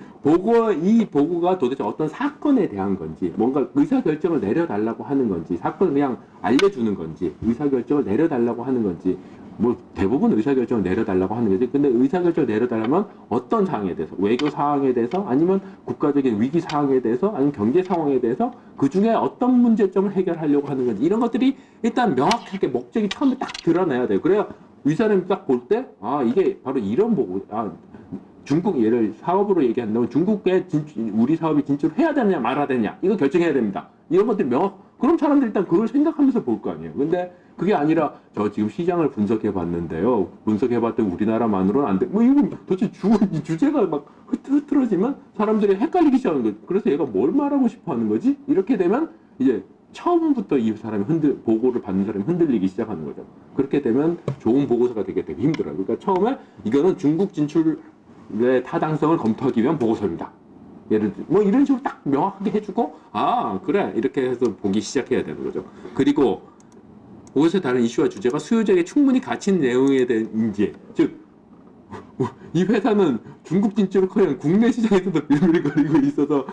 Speaker 1: 이 보고가 도대체 어떤 사건에 대한 건지 뭔가 의사결정을 내려달라고 하는 건지 사건을 그냥 알려주는 건지 의사결정을 내려달라고 하는 건지 뭐 대부분 의사결정을 내려달라고 하는 거지. 근데 의사결정을 내려달라면 어떤 사항에 대해서 외교 사항에 대해서 아니면 국가적인 위기 사항에 대해서 아니면 경제 상황에 대해서 그 중에 어떤 문제점을 해결하려고 하는 건지 이런 것들이 일단 명확하게 목적이 처음에 딱 드러나야 돼요. 그래야 윗사람이 딱 볼 때, 이게 바로 이런 보고, 중국 예를 사업으로 얘기한다면 중국에 우리 사업이 진출을 해야 되느냐 말아야 되느냐, 이거 결정해야 됩니다. 이런 것들이 그럼 사람들이 일단 그걸 생각하면서 볼 거 아니에요. 근데 그게 아니라, 저 지금 시장을 분석해 봤는데요. 분석해 봤더니 우리나라만으로는 안 돼. 뭐, 이거 도대체 주제가 막 흐트러지면 사람들이 헷갈리기 시작하는 거예요. 그래서 얘가 뭘 말하고 싶어 하는 거지? 이렇게 되면 이제 처음부터 이 사람이 보고를 받는 사람이 흔들리기 시작하는 거죠. 그렇게 되면 좋은 보고서가 되게 힘들어요. 그러니까 처음에 이거는 중국 진출의 타당성을 검토하기 위한 보고서입니다. 예를 들어 뭐 이런 식으로 딱 명확하게 해주고 그래 이렇게 해서 보기 시작해야 되는 거죠. 그리고 보고서의 다른 이슈와 주제가 수요자에게 충분히 갇힌 내용에 대한 인지, 즉 이 회사는 중국 진출을커녕 국내 시장에서도 빌빌거리고 있어서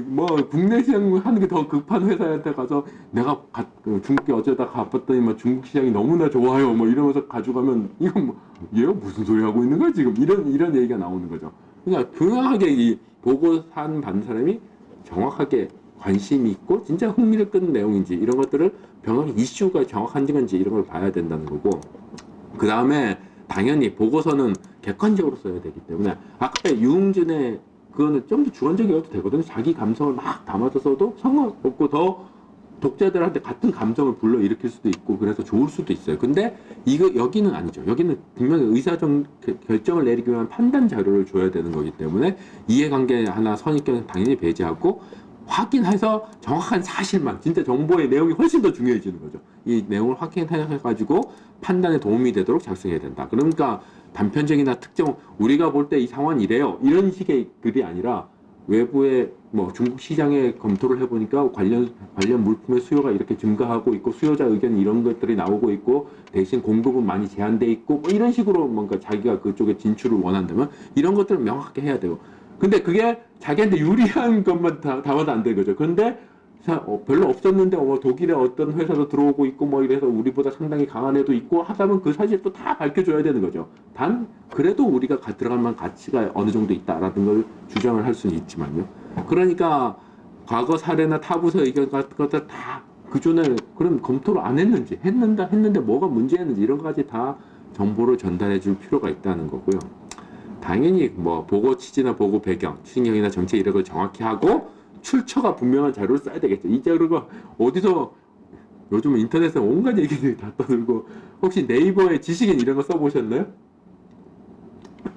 Speaker 1: 뭐 국내 시장 하는 게 더 급한 회사한테 가서 내가 중국에 어쩌다 가봤더니 뭐 중국 시장이 너무나 좋아요 뭐 이러면서 가져가면 이건 뭐 얘가 무슨 소리 하고 있는 거야 지금 이런 얘기가 나오는 거죠. 그러니까 분명하게 이 보고 받는 사람이 정확하게 관심이 있고 진짜 흥미를 끄는 내용인지 이런 것들을 병역의 이슈가 정확한지 건지 이런 걸 봐야 된다는 거고, 그 다음에 당연히 보고서는 객관적으로 써야 되기 때문에 아까 유흥진의 그거는 좀 더 주관적이어도 되거든요. 자기 감성을 막 담아서 써도 상관없고 더 독자들한테 같은 감정을 불러일으킬 수도 있고 그래서 좋을 수도 있어요. 근데 여기는 아니죠. 여기는 분명히 결정을 내리기 위한 판단 자료를 줘야 되는 거기 때문에 이해관계 하나 선입견은 당연히 배제하고 확인해서 정확한 사실만, 진짜 정보의 내용이 훨씬 더 중요해지는 거죠. 이 내용을 확인해가지고 판단에 도움이 되도록 작성해야 된다. 그러니까 단편적이나 특정, 우리가 볼 때 이 상황은 이래요. 이런 식의 글이 아니라 외부의 뭐 중국 시장에 검토를 해보니까 관련 물품의 수요가 이렇게 증가하고 있고 수요자 의견 이런 것들이 나오고 있고 대신 공급은 많이 제한돼 있고 뭐 이런 식으로 뭔가 자기가 그쪽에 진출을 원한다면 이런 것들을 명확하게 해야 돼요. 근데 그게 자기한테 유리한 것만 담아도 안 되는 거죠. 근데 별로 없었는데 독일에 어떤 회사도 들어오고 있고 뭐 이래서 우리보다 상당히 강한 애도 있고 하다면 그 사실도 다 밝혀줘야 되는 거죠. 단 그래도 우리가 들어갈 만한 가치가 어느 정도 있다라는 걸 주장을 할 수는 있지만요. 그러니까 과거 사례나 타부서 의견 같은 것들 다 그전에 그런 검토를 안 했는지 했는데 뭐가 문제였는지 이런 것까지 다 정보를 전달해 줄 필요가 있다는 거고요. 당연히 뭐 보고 취지나 보고 배경, 추진력이나 정책 이런 걸 정확히 하고 출처가 분명한 자료를 써야 되겠죠. 이 자료가 어디서 요즘 인터넷에 온갖 얘기들이 다 떠들고 혹시 네이버에 지식인 이런 거 써보셨나요?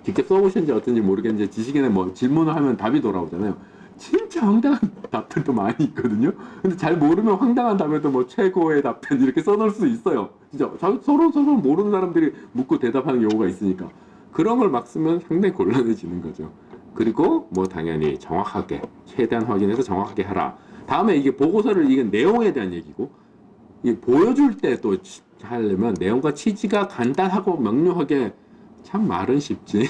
Speaker 1: 직접 써보셨는지 어떤지 모르겠는데 지식인에 뭐 질문을 하면 답이 돌아오잖아요. 진짜 황당한 답변도 많이 있거든요. 근데 잘 모르면 황당한 답변도 뭐 최고의 답변 이렇게 써놓을 수 있어요. 진짜 서로 모르는 사람들이 묻고 대답하는 경우가 있으니까 그런 걸 막 쓰면 상당히 곤란해지는 거죠. 그리고 뭐 당연히 정확하게 최대한 확인해서 정확하게 하라. 다음에 이게 보고서를 이게 내용에 대한 얘기고 이 보여줄 때 또 하려면 내용과 취지가 간단하고 명료하게 참 말은 쉽지.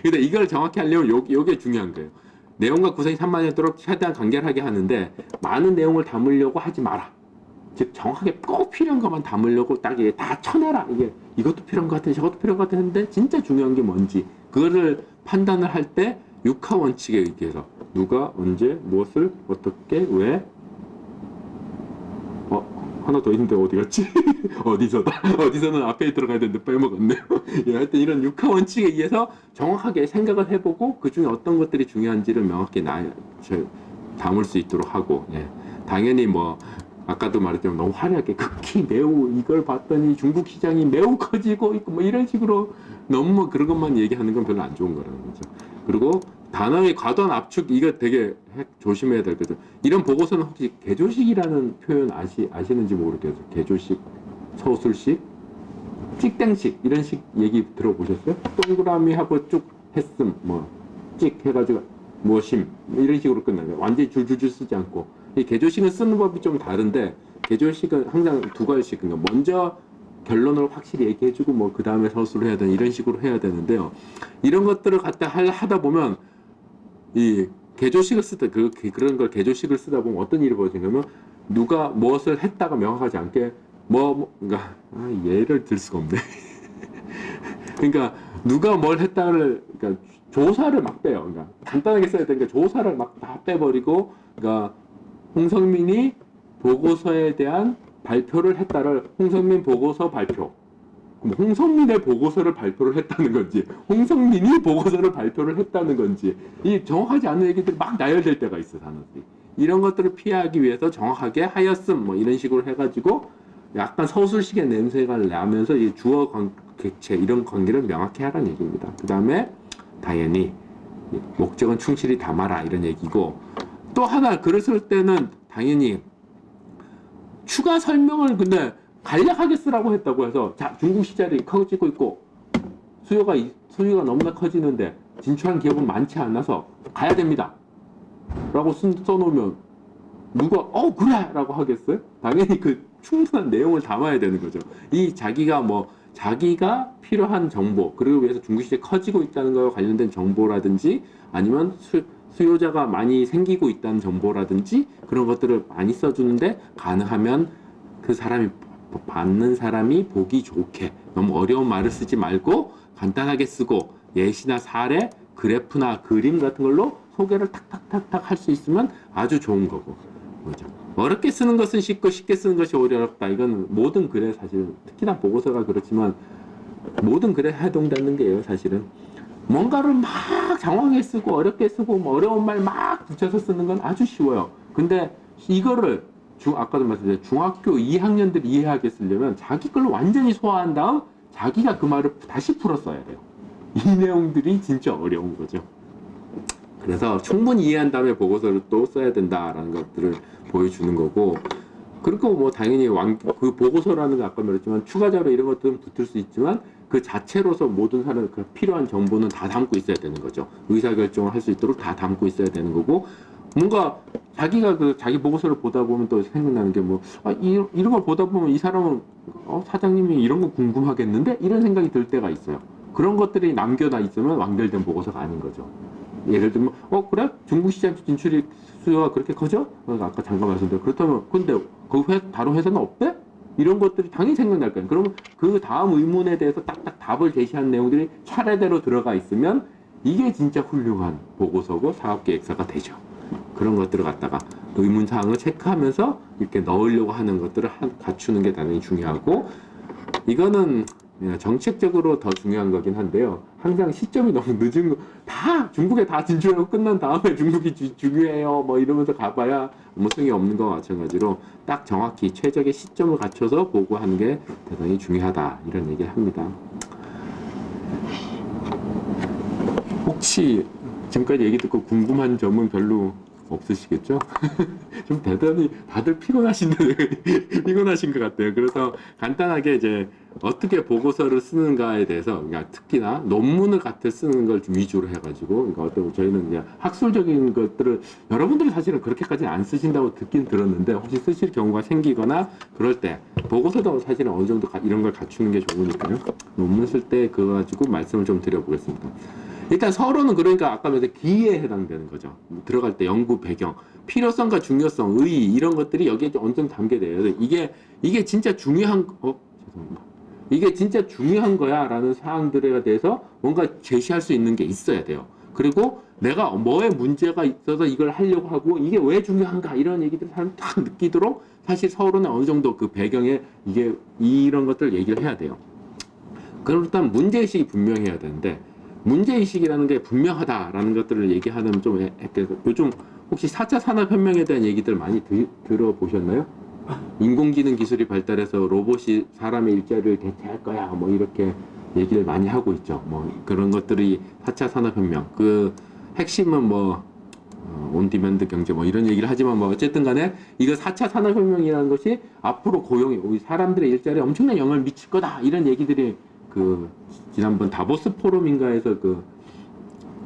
Speaker 1: 근데 이걸 정확히 하려면 요게 중요한 거예요. 내용과 구성이 산만하도록 최대한 간결하게 하는데 많은 내용을 담으려고 하지 마라. 즉 정확하게 꼭 필요한 것만 담으려고 딱 이게 다 쳐내라. 이게 이것도 필요한 것 같아, 저것도 필요한 것 같아 했는데 진짜 중요한 게 뭔지 그거를 판단을 할 때 육하 원칙에 의해서 누가 언제 무엇을 어떻게 왜 하나 더 있는데 어디 갔지? 어디서는 앞에 들어가야 되는데 빼먹었네요. 예, 하여튼 이런 육하 원칙에 의해서 정확하게 생각을 해보고 그 중에 어떤 것들이 중요한지를 명확히 담을 수 있도록 하고, 예. 당연히 뭐 아까도 말했지만 너무 화려하게 극히 매우 이걸 봤더니 중국 시장이 매우 커지고 있고 뭐 이런 식으로 너무 뭐 그런 것만 얘기하는 건 별로 안 좋은 거라는 거죠. 그리고 단어의 과도한 압축 이거 되게 조심해야 될 거죠. 이런 보고서는 혹시 개조식이라는 표현 아시는지 모르겠어요. 개조식, 서술식, 찍땡식 이런 식 얘기 들어보셨어요? 동그라미하고 쭉 했음 뭐 찍 해가지고 뭐심 이런 식으로 끝나요. 완전히 줄줄줄 쓰지 않고 이 개조식은 쓰는 법이 좀 다른데 개조식은 항상 두 가지씩 그러니까 먼저 결론을 확실히 얘기해주고 뭐 그 다음에 서술을 해야 되는 이런 식으로 해야 되는데요. 이런 것들을 갖다 하다 보면 이 개조식을 쓰다 그런 걸 개조식을 쓰다 보면 어떤 일이 벌어지냐면 누가 무엇을 했다가 명확하지 않게 그러니까 예를 들 수가 없네. 그러니까 누가 뭘 했다를 그러니까 조사를 막 빼요. 그러니까 간단하게 써야 되니까 조사를 막 다 빼버리고 그러니까 홍성민이 보고서에 대한 발표를 했다를 홍성민 보고서 발표. 그럼 홍성민의 보고서를 발표를 했다는 건지 홍성민이 보고서를 발표를 했다는 건지 이 정확하지 않은 얘기들이 막 나열될 때가 있어 단어들이. 이런 것들을 피하기 위해서 정확하게 하였음 뭐 이런 식으로 해가지고 약간 서술식의 냄새가 나면서 이 주어 객체 이런 관계를 명확히 하라는 얘기입니다. 그 다음에 당연히 목적은 충실히 담아라 이런 얘기고 또 하나 글을 쓸 때는 당연히 추가 설명을 근데 간략하게 쓰라고 했다고 해서 자 중국 시장이 커지고 있고 수요가 너무나 커지는데 진출한 기업은 많지 않아서 가야 됩니다 라고 써놓으면 누가 그래 라고 하겠어요? 당연히 그 충분한 내용을 담아야 되는 거죠. 이 자기가 필요한 정보 그리고 위해서 중국 시장이 커지고 있다는 거와 관련된 정보라든지 아니면 수요자가 많이 생기고 있다는 정보라든지 그런 것들을 많이 써주는데 가능하면 그 사람이 받는 사람이 보기 좋게 너무 어려운 말을 쓰지 말고 간단하게 쓰고 예시나 사례, 그래프나 그림 같은 걸로 소개를 탁탁탁탁 할 수 있으면 아주 좋은 거고 그죠? 어렵게 쓰는 것은 쉽고 쉽게 쓰는 것이 어렵다. 이건 모든 글에 사실 특히나 보고서가 그렇지만 모든 글에 해당되는 게예요. 사실은 뭔가를 막 장황하게 쓰고 어렵게 쓰고 뭐 어려운 말 막 붙여서 쓰는 건 아주 쉬워요. 근데 이거를 아까도 말씀드렸죠. 중학교 2학년들이 이해하게 쓰려면 자기 걸 완전히 소화한 다음 자기가 그 말을 다시 풀어 써야 돼요. 이 내용들이 진짜 어려운 거죠. 그래서 충분히 이해한 다음에 보고서를 또 써야 된다라는 것들을 보여주는 거고 그리고 뭐 당연히 그 보고서라는 거 아까 말했지만 추가 자료 이런 것들은 붙을 수 있지만 그 자체로서 모든 사람 그 필요한 정보는 다 담고 있어야 되는 거죠. 의사결정을 할 수 있도록 다 담고 있어야 되는 거고 뭔가 자기가 자기 보고서를 보다 보면 또 생각나는 게 이런 걸 보다 보면 이 사람은 사장님이 이런 거 궁금하겠는데 이런 생각이 들 때가 있어요. 그런 것들이 남겨놔 있으면 완결된 보고서가 아닌 거죠. 예를 들면 그래? 중국 시장 진출이 수요가 그렇게 커져? 아까 잠깐 말씀드렸죠. 그렇다면 근데 다른 회사는 없대? 이런 것들이 당연히 생각날 거예요. 그러면 그 다음 의문에 대해서 딱딱 답을 제시한 내용들이 차례대로 들어가 있으면 이게 진짜 훌륭한 보고서고 사업계획서가 되죠. 그런 것들을 갖다가 의문사항을 체크하면서 이렇게 넣으려고 하는 것들을 갖추는 게 당연히 중요하고 이거는 정책적으로 더 중요한 거긴 한데요. 항상 시점이 너무 늦은 거, 중국에 다 진출하고 끝난 다음에 중국이 중요해요. 뭐 이러면서 가봐야 아무 소용이 없는 거와 마찬가지로 딱 정확히 최적의 시점을 갖춰서 보고하는 게 대단히 중요하다. 이런 얘기를 합니다. 혹시 지금까지 얘기 듣고 궁금한 점은 별로 없으시겠죠? 좀 대단히 다들 피곤하신 것 같아요. 그래서 간단하게 이제 어떻게 보고서를 쓰는가에 대해서, 그러니까 특히나 논문을 같이 쓰는 걸 좀 위주로 해가지고, 그러니까 어떤 저희는 이제 학술적인 것들을 여러분들이 사실은 그렇게까지는 안 쓰신다고 듣긴 들었는데, 혹시 쓰실 경우가 생기거나 그럴 때 보고서도 사실은 어느 정도 이런 걸 갖추는 게 좋으니까요. 논문 쓸 때 그거 가지고 말씀을 좀 드려보겠습니다. 일단 서론은 그러니까 아까 말했던 기에 해당되는 거죠. 들어갈 때 연구 배경, 필요성과 중요성, 의의 이런 것들이 여기에 어느 정도 담겨져요. 이게 진짜 중요한 죄송합니다. 이게 진짜 중요한 거야라는 사항들에 대해서 뭔가 제시할 수 있는 게 있어야 돼요. 그리고 내가 뭐에 문제가 있어서 이걸 하려고 하고 이게 왜 중요한가 이런 얘기들을 사람 딱 느끼도록 사실 서론은 어느 정도 그 배경에 이게 이런 것들 얘기를 해야 돼요. 그럼 일단 문제의식이 분명해야 되는데 문제의식이라는 게 분명하다라는 것들을 얘기하는 좀 요즘 혹시 4차 산업혁명에 대한 얘기들 많이 들어보셨나요? 인공지능 기술이 발달해서 로봇이 사람의 일자리를 대체할 거야 뭐 이렇게 얘기를 많이 하고 있죠. 뭐 그런 것들이 4차 산업혁명 그 핵심은 뭐 온디맨드 경제 뭐 이런 얘기를 하지만 뭐 어쨌든 간에 이거 4차 산업혁명이라는 것이 앞으로 고용이 우리 사람들의 일자리에 엄청난 영향을 미칠 거다 이런 얘기들이 그 지난번 다보스 포럼인가에서 그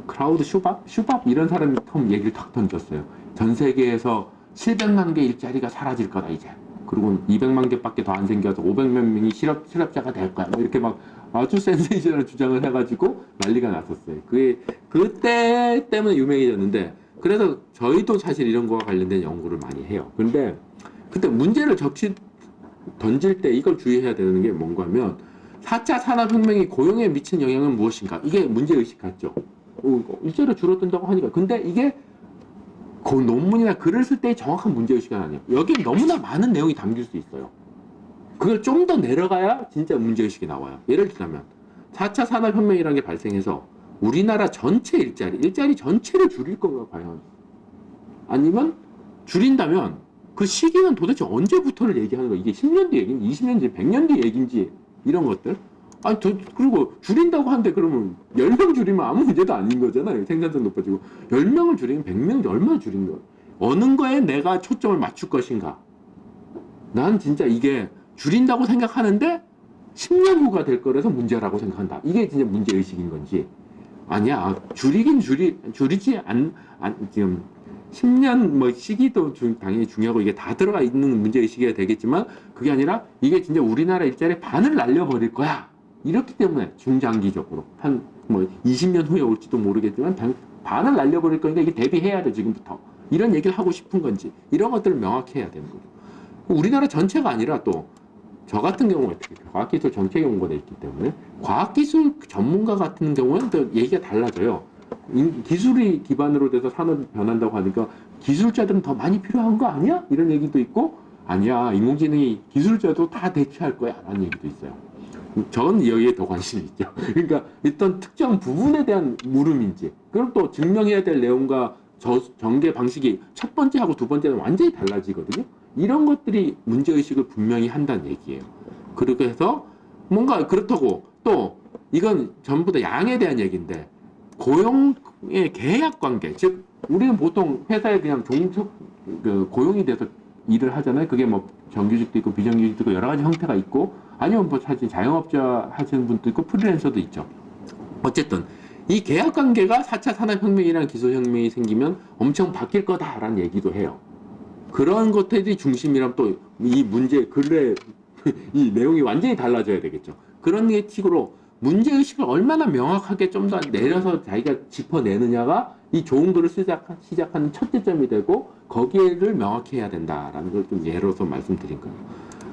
Speaker 1: 크라우드 슈밥 이런 사람이 처음 얘기를 탁 던졌어요. 전 세계에서 700만 개 일자리가 사라질 거다 이제. 그리고 200만 개밖에 더 안 생겨서 500몇 명이 실업자가 될 거야. 뭐 이렇게 막 아주 센세이션을 주장을 해가지고 난리가 났었어요. 그게 그때 때문에 유명해졌는데 그래서 저희도 사실 이런 거와 관련된 연구를 많이 해요. 근데 그때 문제를 던질 때 이걸 주의해야 되는 게 뭔가 하면 4차 산업혁명이 고용에 미친 영향은 무엇인가? 이게 문제의식 같죠? 일자리가 줄어든다고 하니까. 근데 이게 그 논문이나 글을 쓸 때의 정확한 문제의식은 아니에요. 여기 너무나 많은 내용이 담길 수 있어요. 그걸 좀 더 내려가야 진짜 문제의식이 나와요. 예를 들자면 4차 산업혁명이라는 게 발생해서 우리나라 전체 일자리 전체를 줄일 건가 과연? 아니면 줄인다면 그 시기는 도대체 언제부터를 얘기하는 거야? 이게 10년 뒤 얘기인지 20년 뒤, 100년 뒤 얘기인지 이런 것들? 아니, 그리고 줄인다고 하는데 그러면 10명 줄이면 아무 문제도 아닌 거잖아요. 생산성 높아지고. 10명을 줄이면 100명 얼마나 줄인 거야? 어느 거에 내가 초점을 맞출 것인가? 난 진짜 이게 줄인다고 생각하는데 10년 후가 될 거라서 문제라고 생각한다. 이게 진짜 문제의식인 건지. 아니야. 줄이지 지금 10년 뭐 시기도 당연히 중요하고 이게 다 들어가 있는 문제의식이 되겠지만 그게 아니라 이게 진짜 우리나라 일자리 반을 날려버릴 거야. 이렇기 때문에 중장기적으로 한 뭐 20년 후에 올지도 모르겠지만 반을 날려버릴 거니까 이게 대비해야 돼 지금부터. 이런 얘기를 하고 싶은 건지 이런 것들을 명확히 해야 되는 거죠. 우리나라 전체가 아니라 또 저 같은 경우에 과학기술 정책 연구원에 있기 때문에 과학기술 전문가 같은 경우는 또 얘기가 달라져요. 기술이 기반으로 돼서 산업이 변한다고 하니까 기술자들은 더 많이 필요한 거 아니야? 이런 얘기도 있고 아니야 인공지능이 기술자도 다 대체할 거야 라는 얘기도 있어요. 전 여기에 더 관심이 있죠. 그러니까 어떤 특정 부분에 대한 물음인지 그럼 또 증명해야 될 내용과 전개 방식이 첫 번째하고 두 번째는 완전히 달라지거든요. 이런 것들이 문제의식을 분명히 한다는 얘기예요. 그렇게 해서 뭔가 그렇다고 또 이건 전부 다 양에 대한 얘기인데 고용의 계약 관계, 즉 우리는 보통 회사에 그냥 고용이 돼서 일을 하잖아요. 그게 뭐 정규직도 있고 비정규직도 있고 여러 가지 형태가 있고 아니면 뭐 사실 자영업자 하시는 분도 있고 프리랜서도 있죠. 어쨌든 이 계약 관계가 4차 산업혁명이라는 기술혁명이 생기면 엄청 바뀔 거다라는 얘기도 해요. 그런 것들이 중심이라면 또 이 문제 근래 이 내용이 완전히 달라져야 되겠죠. 그런 게 식으로 문제의식을 얼마나 명확하게 좀 더 내려서 자기가 짚어내느냐가 이 좋은 글을 시작하는 첫째점이 되고 거기에를 명확히 해야 된다라는 걸 좀 예로서 말씀드린 거예요.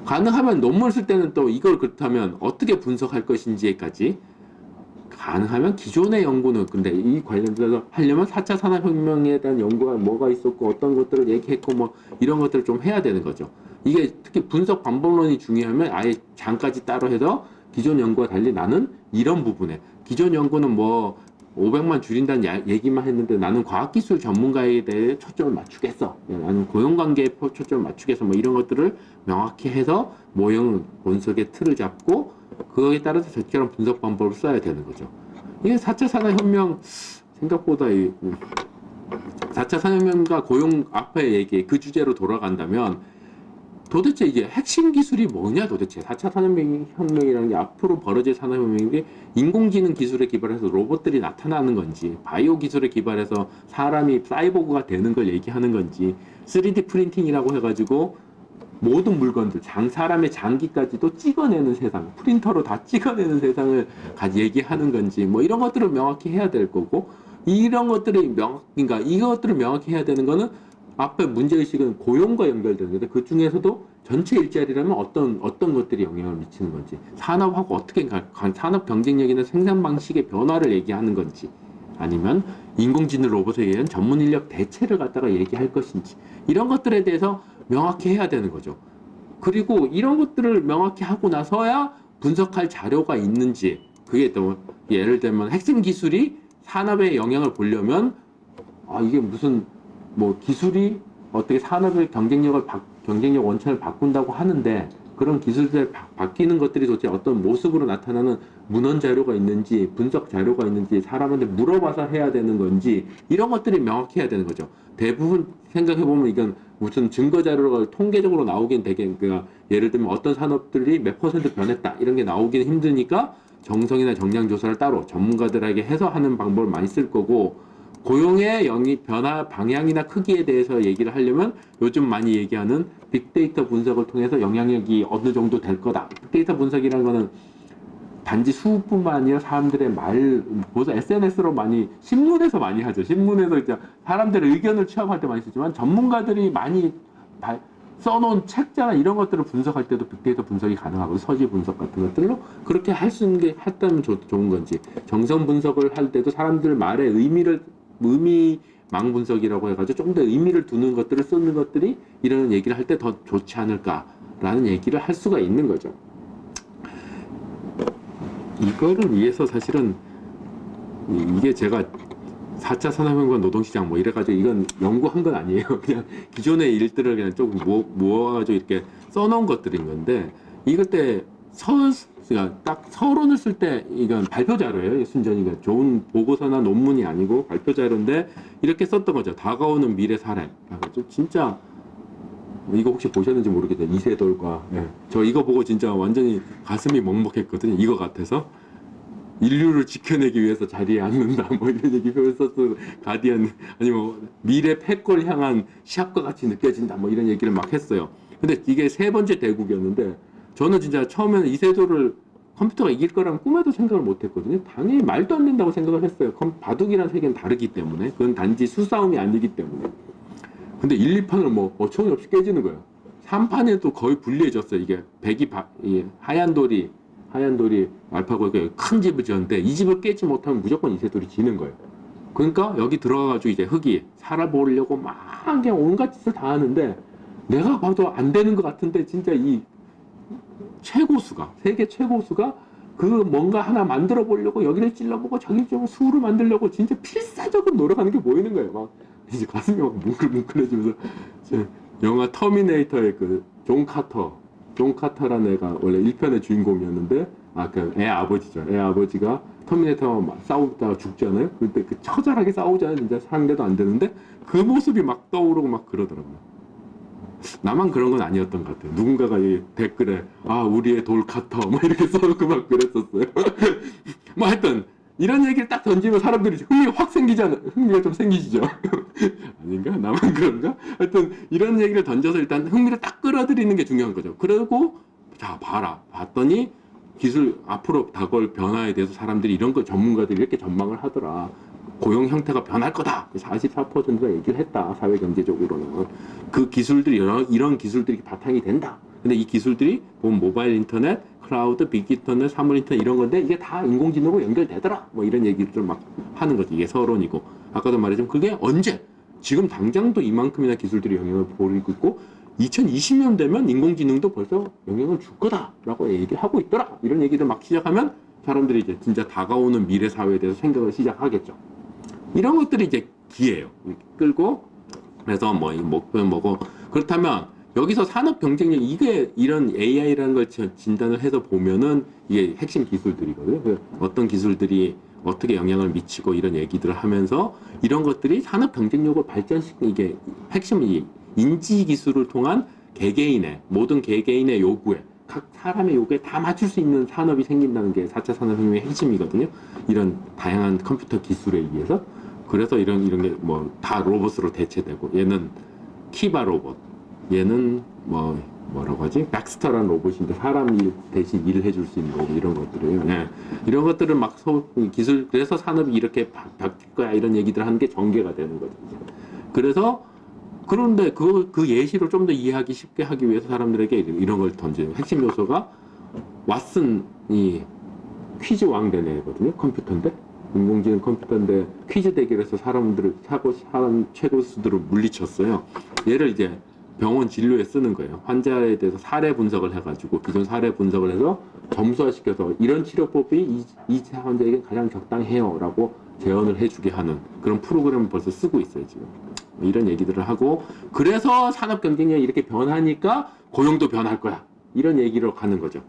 Speaker 1: 가능하면 논문을 쓸 때는 또 이걸 그렇다면 어떻게 분석할 것인지까지 가능하면 기존의 연구는 근데 이 관련돼서 하려면 4차 산업혁명에 대한 연구가 뭐가 있었고 어떤 것들을 얘기했고 뭐 이런 것들을 좀 해야 되는 거죠. 이게 특히 분석 방법론이 중요하면 아예 장까지 따로 해서 기존 연구와 달리 나는 이런 부분에 기존 연구는 뭐 500만 줄인다는 얘기만 했는데 나는 과학기술 전문가에 대해 초점을 맞추겠어. 나는 고용관계에 초점을 맞추겠어. 뭐 이런 것들을 명확히 해서 모형 분석의 틀을 잡고 그거에 따라서 적절한 분석 방법을 써야 되는 거죠. 이게 4차 산업혁명 생각보다 4차 산업혁명과 고용 앞에 얘기 그 주제로 돌아간다면 도대체 이제 핵심 기술이 뭐냐 도대체 4차 산업혁명이라는 게 앞으로 벌어질 산업혁명이 인공지능 기술에 기반해서 로봇들이 나타나는 건지 바이오 기술에 기반해서 사람이 사이보그가 되는 걸 얘기하는 건지 3D 프린팅이라고 해가지고 모든 물건들 사람의 장기까지도 찍어내는 세상 프린터로 다 찍어내는 세상을 얘기하는 건지 뭐 이런 것들을 명확히 해야 될 거고 이런 것들이 그러니까 이것들을 명확히 해야 되는 거는 앞에 문제의식은 고용과 연결되는 건데 그 중에서도 전체 일자리라면 어떤 것들이 영향을 미치는 건지 산업하고 어떻게 산업 경쟁력이나 생산 방식의 변화를 얘기하는 건지 아니면 인공지능 로봇에 의한 전문 인력 대체를 갖다가 얘기할 것인지 이런 것들에 대해서 명확히 해야 되는 거죠. 그리고 이런 것들을 명확히 하고 나서야 분석할 자료가 있는지 그게 또 예를 들면 핵심 기술이 산업에 영향을 보려면 이게 무슨 뭐 기술이 어떻게 산업의 경쟁력 원천을 바꾼다고 하는데 그런 기술들 바뀌는 것들이 도대체 어떤 모습으로 나타나는 문헌 자료가 있는지 분석 자료가 있는지 사람한테 물어봐서 해야 되는 건지 이런 것들이 명확히 해야 되는 거죠. 대부분 생각해보면 이건 무슨 증거 자료가 통계적으로 나오긴 되게 그러니까 예를 들면 어떤 산업들이 몇 퍼센트 변했다 이런 게 나오기는 힘드니까 정성이나 정량 조사를 따로 전문가들에게 해서 하는 방법을 많이 쓸 거고 고용의 변화 방향이나 크기에 대해서 얘기를 하려면 요즘 많이 얘기하는 빅데이터 분석을 통해서 영향력이 어느 정도 될 거다. 빅데이터 분석이라는 거는 단지 수뿐만 아니라 사람들의 벌써 SNS로 신문에서 많이 하죠. 신문에서 이제 사람들의 의견을 취합할 때 많이 쓰지만 전문가들이 많이 써놓은 책자나 이런 것들을 분석할 때도 빅데이터 분석이 가능하고 서지 분석 같은 것들로 그렇게 했다면 좋은 건지 정성 분석을 할 때도 사람들 말의 의미망 분석이라고 해가지고 조금 더 의미를 두는 것들을 쓰는 것들이 이런 얘기를 할 때 더 좋지 않을까라는 얘기를 할 수가 있는 거죠. 이거를 위해서 사실은 이게 제가 4차 산업혁명 노동시장 뭐 이래가지고 이건 연구한 건 아니에요. 그냥 기존의 일들을 그냥 조금 모아가지고 이렇게 써놓은 것들인 건데 이걸 때 그러니까 딱 서론을 쓸 때 이건 발표 자료예요. 순전히 좋은 보고서나 논문이 아니고 발표 자료인데 이렇게 썼던 거죠. 다가오는 미래 사례. 진짜 이거 혹시 보셨는지 모르겠어요. 이세돌과 저 이거 보고 진짜 완전히 가슴이 먹먹했거든요. 이거 같아서 인류를 지켜내기 위해서 자리에 앉는다 뭐 이런 얘기 썼어. 가디언 아니면 미래 패권을 향한 시합과 같이 느껴진다 뭐 이런 얘기를 막 했어요. 근데 이게 세 번째 대국이었는데 저는 진짜 처음에는 이세돌을 컴퓨터가 이길 거라는 꿈에도 생각을 못 했거든요. 당연히 말도 안 된다고 생각을 했어요. 바둑이란 세계는 다르기 때문에 그건 단지 수싸움이 아니기 때문에. 근데 1, 2판을 뭐 어처구니 없이 깨지는 거예요. 3판에도 거의 불리해졌어요. 이게 하얀 돌이 알파고에게 큰 집을 지었는데 이 집을 깨지 못하면 무조건 이세돌이 지는 거예요. 그러니까 여기 들어가가지고 이제 흑이 살아보려고 막 그냥 온갖 짓을 다 하는데 내가 봐도 안 되는 것 같은데 진짜 이 세계 최고수가 그 뭔가 하나 만들어 보려고 여기를 찔러보고 저기를 좀 수를 만들려고 진짜 필사적으로 노력하는 게 보이는 거예요. 막 이제 가슴이 막 뭉클뭉클해지면서 영화 터미네이터의 존 카터라는 애가 원래 1편의 주인공이었는데 그 애 아버지죠. 애 아버지가 터미네이터와 싸우다가 죽잖아요. 그때 그 처절하게 싸우잖아요. 진짜 상대도 안 되는데 그 모습이 막 떠오르고 막 그러더라고요. 나만 그런 건 아니었던 것 같아요. 누군가가 이 댓글에 우리의 돌 카터 뭐 이렇게 써놓고 막 그랬었어요. 뭐 하여튼 이런 얘기를 딱 던지면 사람들이 흥미가 확 생기잖아. 흥미가 좀 생기시죠? 아닌가? 나만 그런가? 하여튼 이런 얘기를 던져서 일단 흥미를 딱 끌어들이는 게 중요한 거죠. 그리고 자 봤더니 기술 앞으로 다가올 변화에 대해서 사람들이 이런 거 전문가들이 이렇게 전망을 하더라. 고용 형태가 변할 거다. 44%가 얘기를 했다. 사회경제적으로는. 그 기술들이 이런 기술들이 바탕이 된다. 근데 이 기술들이 보면 모바일 인터넷, 클라우드, 빅인터넷, 사물 인터넷 이런 건데 이게 다 인공지능으로 연결되더라. 뭐 이런 얘기를 막 하는 거지. 이게 서론이고. 아까도 말했지만 그게 언제? 지금 당장도 이만큼이나 기술들이 영향을 보이고 있고 2020년 되면 인공지능도 벌써 영향을 줄 거다라고 얘기하고 있더라. 이런 얘기를 막 시작하면 사람들이 이제 진짜 다가오는 미래 사회에 대해서 생각을 시작하겠죠. 이런 것들이 이제 기회예요. 끌고 그래서 뭐 목표는 뭐고 그렇다면 여기서 산업 경쟁력 이게 이런 AI라는 걸 진단을 해서 보면은 이게 핵심 기술들이거든요. 어떤 기술들이 어떻게 영향을 미치고 이런 얘기들을 하면서 이런 것들이 산업 경쟁력을 발전시키는 이게 핵심이 인지 기술을 통한 개개인의 모든 개개인의 요구에 각 사람의 요구에 다 맞출 수 있는 산업이 생긴다는 게 4차 산업혁명의 핵심이거든요. 이런 다양한 컴퓨터 기술에 의해서. 그래서 이런 게 뭐 다 로봇으로 대체되고 얘는 키바 로봇, 얘는 뭐라고 하지? 백스터라는 로봇인데 사람 일 대신 일을 해줄 수 있는 로봇 이런 것들이에요. 네. 이런 것들은 막 기술 그래서 산업이 이렇게 바뀔 거야 이런 얘기들 하는 게 전개가 되는 거죠. 그래서 그런데 그 예시를 좀 더 이해하기 쉽게 하기 위해서 사람들에게 이런 걸 던지는 핵심 요소가 왓슨이 퀴즈 왕 된 애거든요. 컴퓨터인데 인공지능 컴퓨터인데 퀴즈 대결에서 사람 최고수들을 물리쳤어요. 얘를 이제 병원 진료에 쓰는 거예요. 환자에 대해서 사례 분석을 해가지고 기존 사례 분석을 해서 점수화시켜서 이런 치료법이 이 환자에게 가장 적당해요라고 제언을 해주게 하는 그런 프로그램을 벌써 쓰고 있어요 지금. 이런 얘기들을 하고 그래서 산업 경쟁력이 이렇게 변하니까 고용도 변할 거야. 이런 얘기로 가는 거죠.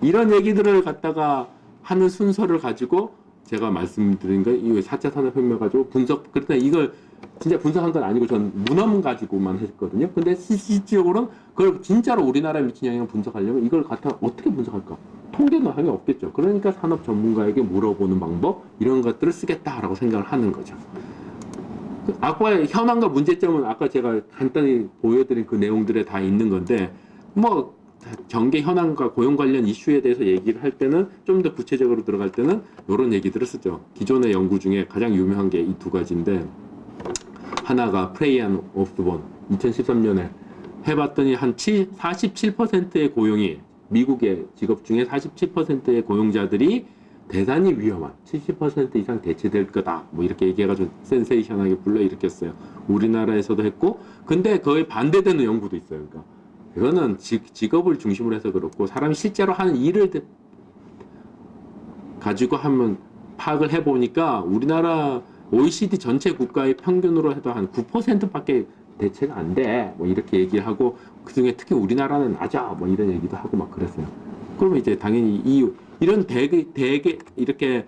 Speaker 1: 이런 얘기들을 갖다가 하는 순서를 가지고 제가 말씀드린 거, 이 4차 산업혁명 가지고 분석, 그러니까 이걸 진짜 분석한 건 아니고 전 문헌 가지고만 했거든요. 근데 실질적으로는 그걸 진짜로 우리나라에 미친 영향을 분석하려면 이걸 갖다 어떻게 분석할까? 통계는 당연히 없겠죠. 그러니까 산업 전문가에게 물어보는 방법, 이런 것들을 쓰겠다라고 생각을 하는 거죠. 아까 현황과 문제점은 아까 제가 간단히 보여드린 그 내용들에 다 있는 건데, 뭐, 경계 현황과 고용 관련 이슈에 대해서 얘기를 할 때는 좀 더 구체적으로 들어갈 때는 이런 얘기들을 쓰죠. 기존의 연구 중에 가장 유명한 게 이 두 가지인데 하나가 프레이 앤 오스본 2013년에 해봤더니 한 47%의 고용이 미국의 직업 중에 47%의 고용자들이 대단히 위험한 70% 이상 대체될 거다 뭐 이렇게 얘기해가지고 센세이션하게 불러일으켰어요. 우리나라에서도 했고 근데 거의 반대되는 연구도 있어요. 그러니까 이거는 직업을 중심으로 해서 그렇고 사람이 실제로 하는 일을 가지고 한번 파악을 해보니까 우리나라 OECD 전체 국가의 평균으로 해도 한 9%밖에 대체가 안 돼. 뭐 이렇게 얘기를 하고 그중에 특히 우리나라는 낮아. 뭐 이런 얘기도 하고 막 그랬어요. 그러면 이제 당연히 이런 되게 이렇게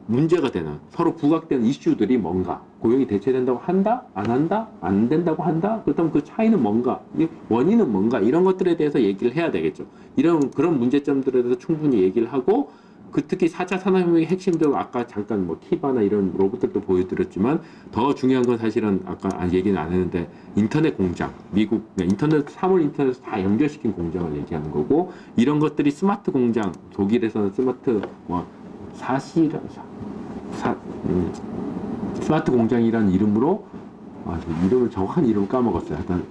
Speaker 1: 문제가 되는 서로 부각되는 이슈들이 뭔가 고용이 대체된다고 한다? 안 한다? 안 된다고 한다? 그렇다면 그 차이는 뭔가 원인은 뭔가 이런 것들에 대해서 얘기를 해야 되겠죠. 그런 문제점들에 대해서 충분히 얘기를 하고 특히 4차 산업혁명의 핵심들 아까 잠깐 뭐 키바나 이런 로봇들도 보여드렸지만 더 중요한 건 사실은 아까 얘기는 안 했는데 인터넷 공장 미국 사물 인터넷에서 다 연결시킨 공장을 얘기하는 거고 이런 것들이 스마트 공장 독일에서는 스마트 스마트 공장이라는 이름으로 이름을 정확한 이름을 까먹었어요. 하여튼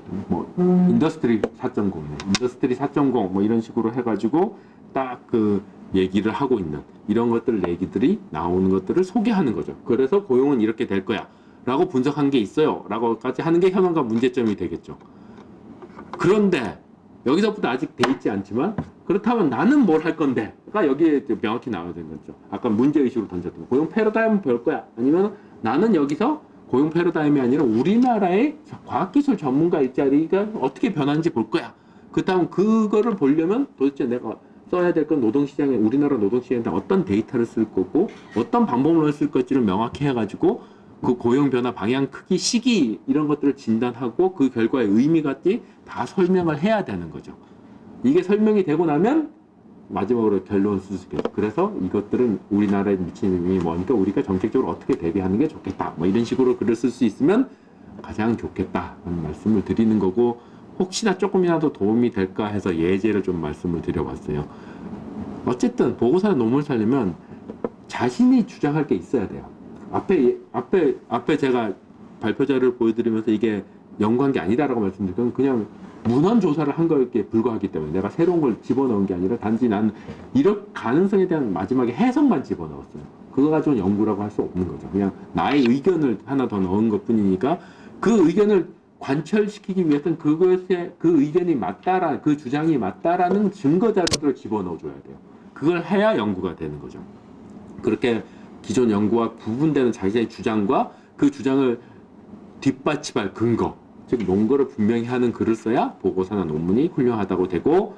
Speaker 1: 인더스트리 4.0네. 인더스트리 4.0 뭐 이런 식으로 해가지고 딱 그 얘기를 하고 있는 이런 얘기들이 나오는 것들을 소개하는 거죠. 그래서 고용은 이렇게 될 거야 라고 분석한 게 있어요 라고까지 하는 게 현황과 문제점이 되겠죠. 그런데 여기서부터 아직 돼 있지 않지만 그렇다면 나는 뭘 할 건데 가 여기에 명확히 나와야 되는 거죠. 아까 문제의식으로 던졌던 고용 패러다임은 별 거야 아니면 나는 여기서 고용 패러다임이 아니라 우리나라의 과학기술 전문가 일자리가 어떻게 변하는지 볼 거야. 그다음 그거를 보려면 도대체 내가 써야 될 건 우리나라 노동시장에 어떤 데이터를 쓸 거고 어떤 방법론을 쓸 것지를 명확히 해가지고 그 고용 변화 방향 크기 시기 이런 것들을 진단하고 그 결과의 의미까지 다 설명을 해야 되는 거죠. 이게 설명이 되고 나면 마지막으로 결론을 쓸 수 있겠죠. 그래서 이것들은 우리나라에 미치는 의미가 뭐니까 우리가 정책적으로 어떻게 대비하는 게 좋겠다. 뭐 이런 식으로 글을 쓸 수 있으면 가장 좋겠다는 말씀을 드리는 거고 혹시나 조금이라도 도움이 될까 해서 예제를 좀 말씀을 드려봤어요. 어쨌든 보고서나 논문을 살려면 자신이 주장할 게 있어야 돼요. 앞에 제가 발표자를 보여드리면서 이게 연구한 게 아니다라고 말씀드린 건 그냥 문헌 조사를 한 거에 불과하기 때문에 내가 새로운 걸 집어넣은 게 아니라 단지 난 이런 가능성에 대한 마지막에 해석만 집어넣었어요. 그거 가지고는 연구라고 할 수 없는 거죠. 그냥 나의 의견을 하나 더 넣은 것 뿐이니까 그 의견을 관철시키기 위해서는 그 의견이 맞다라, 그 주장이 맞다라는 증거 자료들을 집어넣어줘야 돼요. 그걸 해야 연구가 되는 거죠. 그렇게 기존 연구와 구분되는 자기의 주장과 그 주장을 뒷받침할 근거, 즉 논거를 분명히 하는 글을 써야 보고서나 논문이 훌륭하다고 되고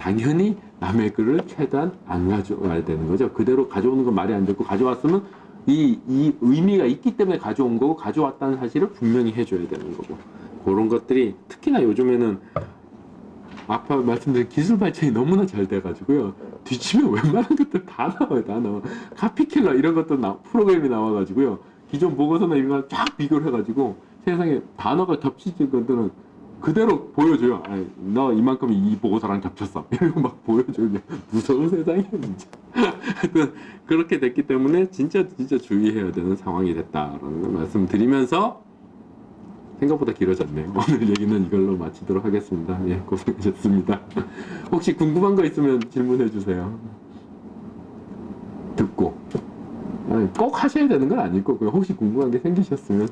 Speaker 1: 당연히 남의 글을 최대한 안 가져와야 되는 거죠. 그대로 가져오는 건 말이 안 되고, 가져왔으면 이 의미가 있기 때문에 가져온 거고, 가져왔다는 사실을 분명히 해줘야 되는 거고, 그런 것들이 특히나 요즘에는 아까 말씀드린 기술 발전이 너무나 잘 돼가지고요. 뒤치면 웬만한 것들 다 나와요, 다 나와. 카피킬러 이런 것도 프로그램이 나와가지고요. 기존 보고서나 이런 걸 쫙 비교를 해가지고 세상에 단어가 겹치는 것들은 그대로 보여줘요. 아니, 너 이만큼 이 보고서랑 겹쳤어. 이러고 막 보여줘요. 무서운 세상이에요, 진짜. 하여튼 그렇게 됐기 때문에 진짜 주의해야 되는 상황이 됐다라는 걸 말씀드리면서 생각보다 길어졌네요. 오늘 얘기는 이걸로 마치도록 하겠습니다. 예, 고생하셨습니다. 혹시 궁금한 거 있으면 질문해 주세요. 듣고. 아니, 꼭 하셔야 되는 건 아니고, 그냥 혹시 궁금한 게 생기셨으면.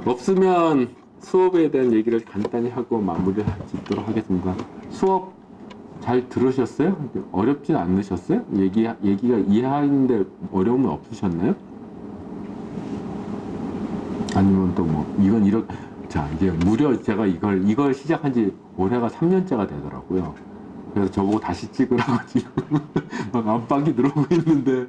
Speaker 1: 없으면 수업에 대한 얘기를 간단히 하고 마무리 짓도록 하겠습니다. 수업 잘 들으셨어요? 어렵진 않으셨어요? 얘기가 이해하는데 어려움은 없으셨나요? 아니면 또 뭐 이건 이렇게, 자, 이제 무려 제가 이걸 시작한 지 올해가 3년째가 되더라고요. 그래서 저보고 다시 찍으라고 지금 막 압박이 들어오고 있는데,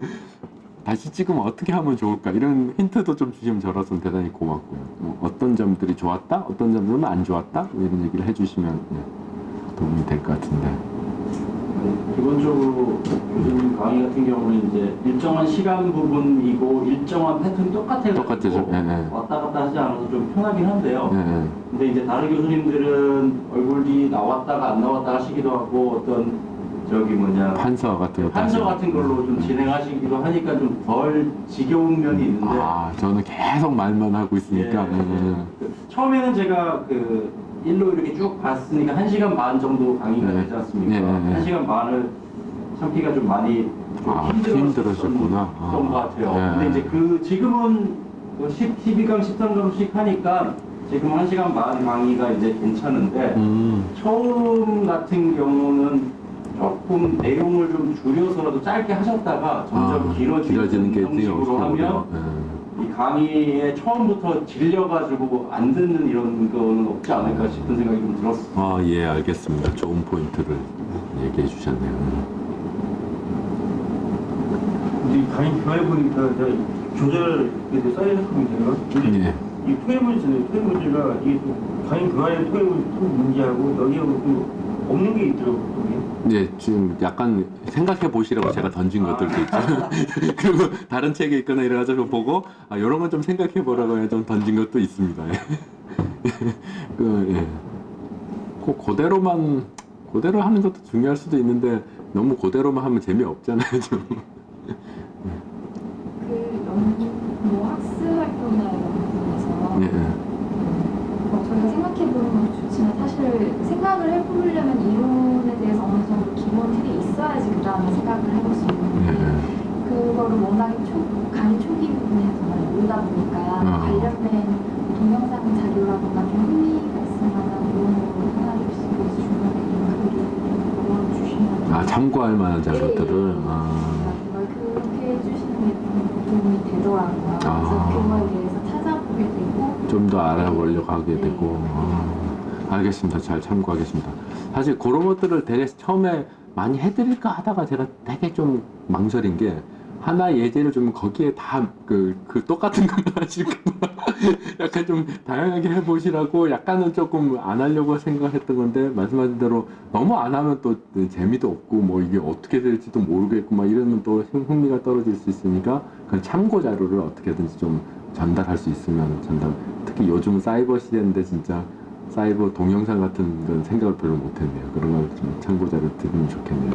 Speaker 1: 다시 찍으면 어떻게 하면 좋을까, 이런 힌트도 좀 주시면 저로서는 대단히 고맙고요. 뭐 어떤 점들이 좋았다, 어떤 점들은 안 좋았다, 이런 얘기를 해주시면 도움이 될 것 같은데.
Speaker 2: 기본적으로 교수님 강의 같은 경우는 이제 일정한 시간 부분이고 일정한 패턴이
Speaker 1: 똑같아죠. 네.
Speaker 2: 왔다 갔다 하지 않아서 좀 편하긴 한데요.
Speaker 1: 네.
Speaker 2: 근데 이제 다른 교수님들은 얼굴이 나왔다가 안 나왔다 하시기도 하고, 어떤
Speaker 1: 판서 같은
Speaker 2: 걸로 좀 진행하시기도 하니까 좀 덜 지겨운 면이 있는데.
Speaker 1: 아, 저는 계속 말만 하고 있으니까.
Speaker 2: 처음에는 제가 일로 이렇게 쭉 봤으니까 1시간 반 정도 강의가 되지 않습니까? 1시간 반을 참기가 좀 많이
Speaker 1: 힘들었구나.
Speaker 2: 것 같아요. 근데 이제 지금은 12강, 13강씩 하니까 지금 1시간 반 강의가 이제 괜찮은데, 처음 같은 경우는 조금 내용을 좀 줄여서라도 짧게 하셨다가 점점 길어지는 형식으로 하면 이 강의에 처음부터 질려가지고 안 듣는 이런 거는 없지 않을까 싶은 생각이 좀 들었어요.
Speaker 1: 아, 예, 알겠습니다. 좋은 포인트를 얘기해 주셨네요.
Speaker 3: 근데 강의 교해보니까 조절 사이즈 문제가 이 토해문제는 토해문제가 이게 또 강의 교환의 토해문제하고 여기하고 또 없는 게 있더라고요.
Speaker 1: 네, 지금 약간 생각해 보시라고 제가 던진 것들도 있죠. 그리고 다른 책에 있거나 이래가지고 보고, 아, 이런 건 좀 생각해 보라고 좀 던진 것도 있습니다. 그대로 하는 것도 중요할 수도 있는데, 너무 그대로만 하면 재미없잖아요, 좀.
Speaker 4: 학습 활동이나 이런 부분에서 저희가 생각해보는 것도 좋지만, 사실 생각을 해보려면 이론에 대해서 어느 정도 기본 틀이 있어야지 그 다음에 생각을 해볼 수 있는데, 그거를 워낙에 강의 초기 부분에서 많이 모르다 보니까 관련된 동영상 자료라든가 좀 흥미가 있을 만한 내용으로 하나 입수해서 중간에 글을 넣어주시면,
Speaker 1: 아, 참고할 만한 자료들을.
Speaker 4: 그렇게 해주시는 게 도움이 되더라고요. 그래서 그거에 대해서 찾아보게 되고
Speaker 1: 좀 더 알아보려고 하게 되고. 알겠습니다. 잘 참고하겠습니다. 사실 그런 것들을 되게 처음에 많이 해드릴까 하다가 제가 되게 좀 망설인 게, 하나 예제를 좀 거기에 다 똑같은 것만 하실까 봐 약간 좀 다양하게 해보시라고 약간은 조금 안 하려고 생각했던 건데, 말씀하신 대로 너무 안 하면 또 재미도 없고 뭐 이게 어떻게 될지도 모르겠고 막 이러면 또 흥미가 떨어질 수 있으니까, 그 참고 자료를 어떻게든지 좀 전달할 수 있으면 특히 요즘 사이버 시대인데 진짜 사이버 동영상 같은 건 생각을 별로 못했네요. 그런 걸 좀 참고 자료 드리면 좋겠네요.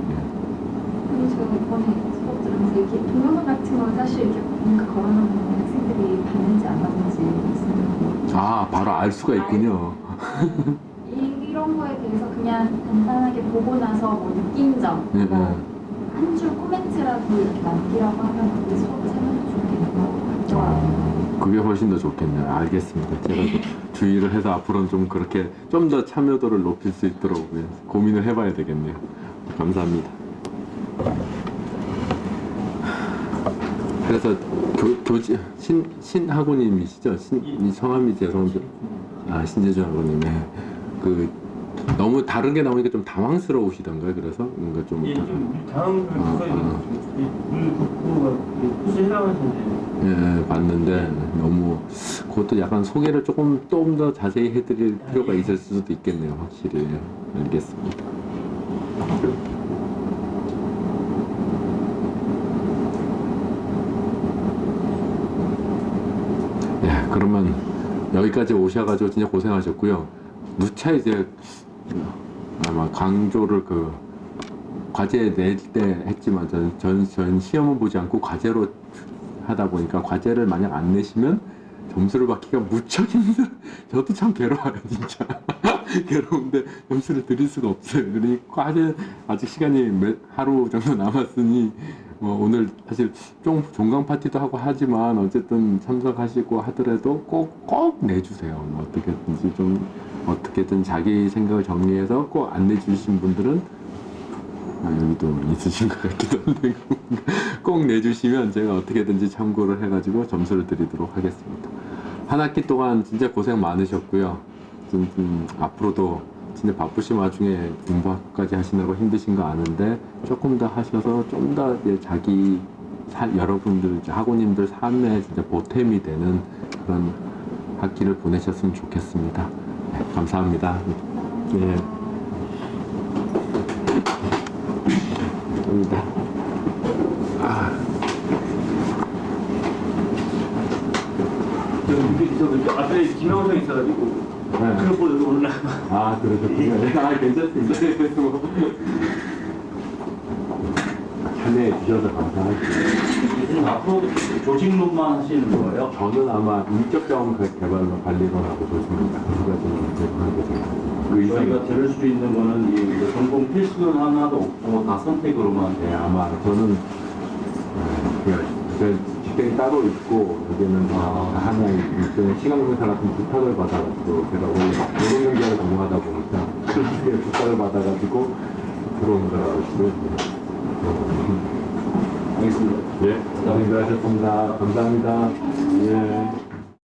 Speaker 4: 그리고 제가 이번에 수업 들으면서 이렇게 동영상 같은 건 사실 이렇게 뭔가 걸어놓는 학생들이 봤는지 안 봤는지 있으면
Speaker 1: 바로 알 수가 있군요.
Speaker 4: 이런 거에 대해서 그냥 간단하게 보고 나서 뭐 느낀 점, 한 줄 코멘트라도 이렇게 남기라고 하면 그게 수업 참여도 좋겠는 것 같더라고요.
Speaker 1: 그게 훨씬 더 좋겠네요. 알겠습니다. 제가 주의를 해서 앞으로는 좀 그렇게 좀 더 참여도를 높일 수 있도록 고민을 해봐야 되겠네요. 감사합니다. 그래서 신하고님이시죠? 성함이 죄송한데, 신재주 하고님의 너무 다른 게 나오니까 좀 당황스러우시던가요? 그래서 뭔가 좀
Speaker 3: 예, 좀 다음 물 붓고 푸스 해나가는데
Speaker 1: 예, 봤는데 너무 그것도 약간 소개를 조금 더 자세히 해드릴 필요가 있을 수도 있겠네요. 확실히 알겠습니다. 예, 그러면 여기까지 오셔가지고 진짜 고생하셨고요. 누차 이제 아마 강조를 그 과제 낼 때 했지만 전 시험은 보지 않고 과제로 하다 보니까 과제를 만약 안 내시면 점수를 받기가 무척 힘들어. 저도 참 괴로워요, 진짜. 괴로운데 점수를 드릴 수가 없어요. 그러니 과제 아직 시간이 하루 정도 남았으니 오늘 사실 좀 종강 파티도 하고 하지만 어쨌든 참석하시고 하더라도 꼭 내주세요. 어떻게든 자기 생각을 정리해서 꼭 안 내주신 분들은 여기도 있으신 것 같기도 한데 꼭 내주시면 제가 어떻게든지 참고를 해가지고 점수를 드리도록 하겠습니다. 한 학기 동안 진짜 고생 많으셨고요. 앞으로도 진짜 바쁘신 와중에 공부까지 하시느라고 힘드신 거 아는데 조금 더 하셔서 좀 더 자기 여러분들 학우님들 삶에 진짜 보탬이 되는 그런 학기를 보내셨으면 좋겠습니다. 네, 감사합니다. 네. 감사합니다.
Speaker 3: 저 앞에 김영성 있어가지고 그걸 보고 올라.
Speaker 1: 그러셨군요. 괜찮습니다. 참여해 주셔서 감사합니다.
Speaker 2: 교수님 앞으로 조직론만 하시는 거예요?
Speaker 1: 저는 아마 인적 자원 개발로 관리론하고 조직론 두 가지는 하게 됩니다.
Speaker 2: 저희가 들을 수 있는 거는 이 전공 필수는 하나도 없고 다 선택으로만 돼요.
Speaker 1: 아마 저는 직장이 따로 있고 여기는 하나의 일종의 시간공사 같은 부탁을 받아가지고 제가 원래 노동경제를 전공하다 보니까 그렇게 부탁을 받아가지고 들어온 거라고
Speaker 2: 알겠습니다.
Speaker 1: 예, 고생들 하셨습니다. 감사합니다. 예.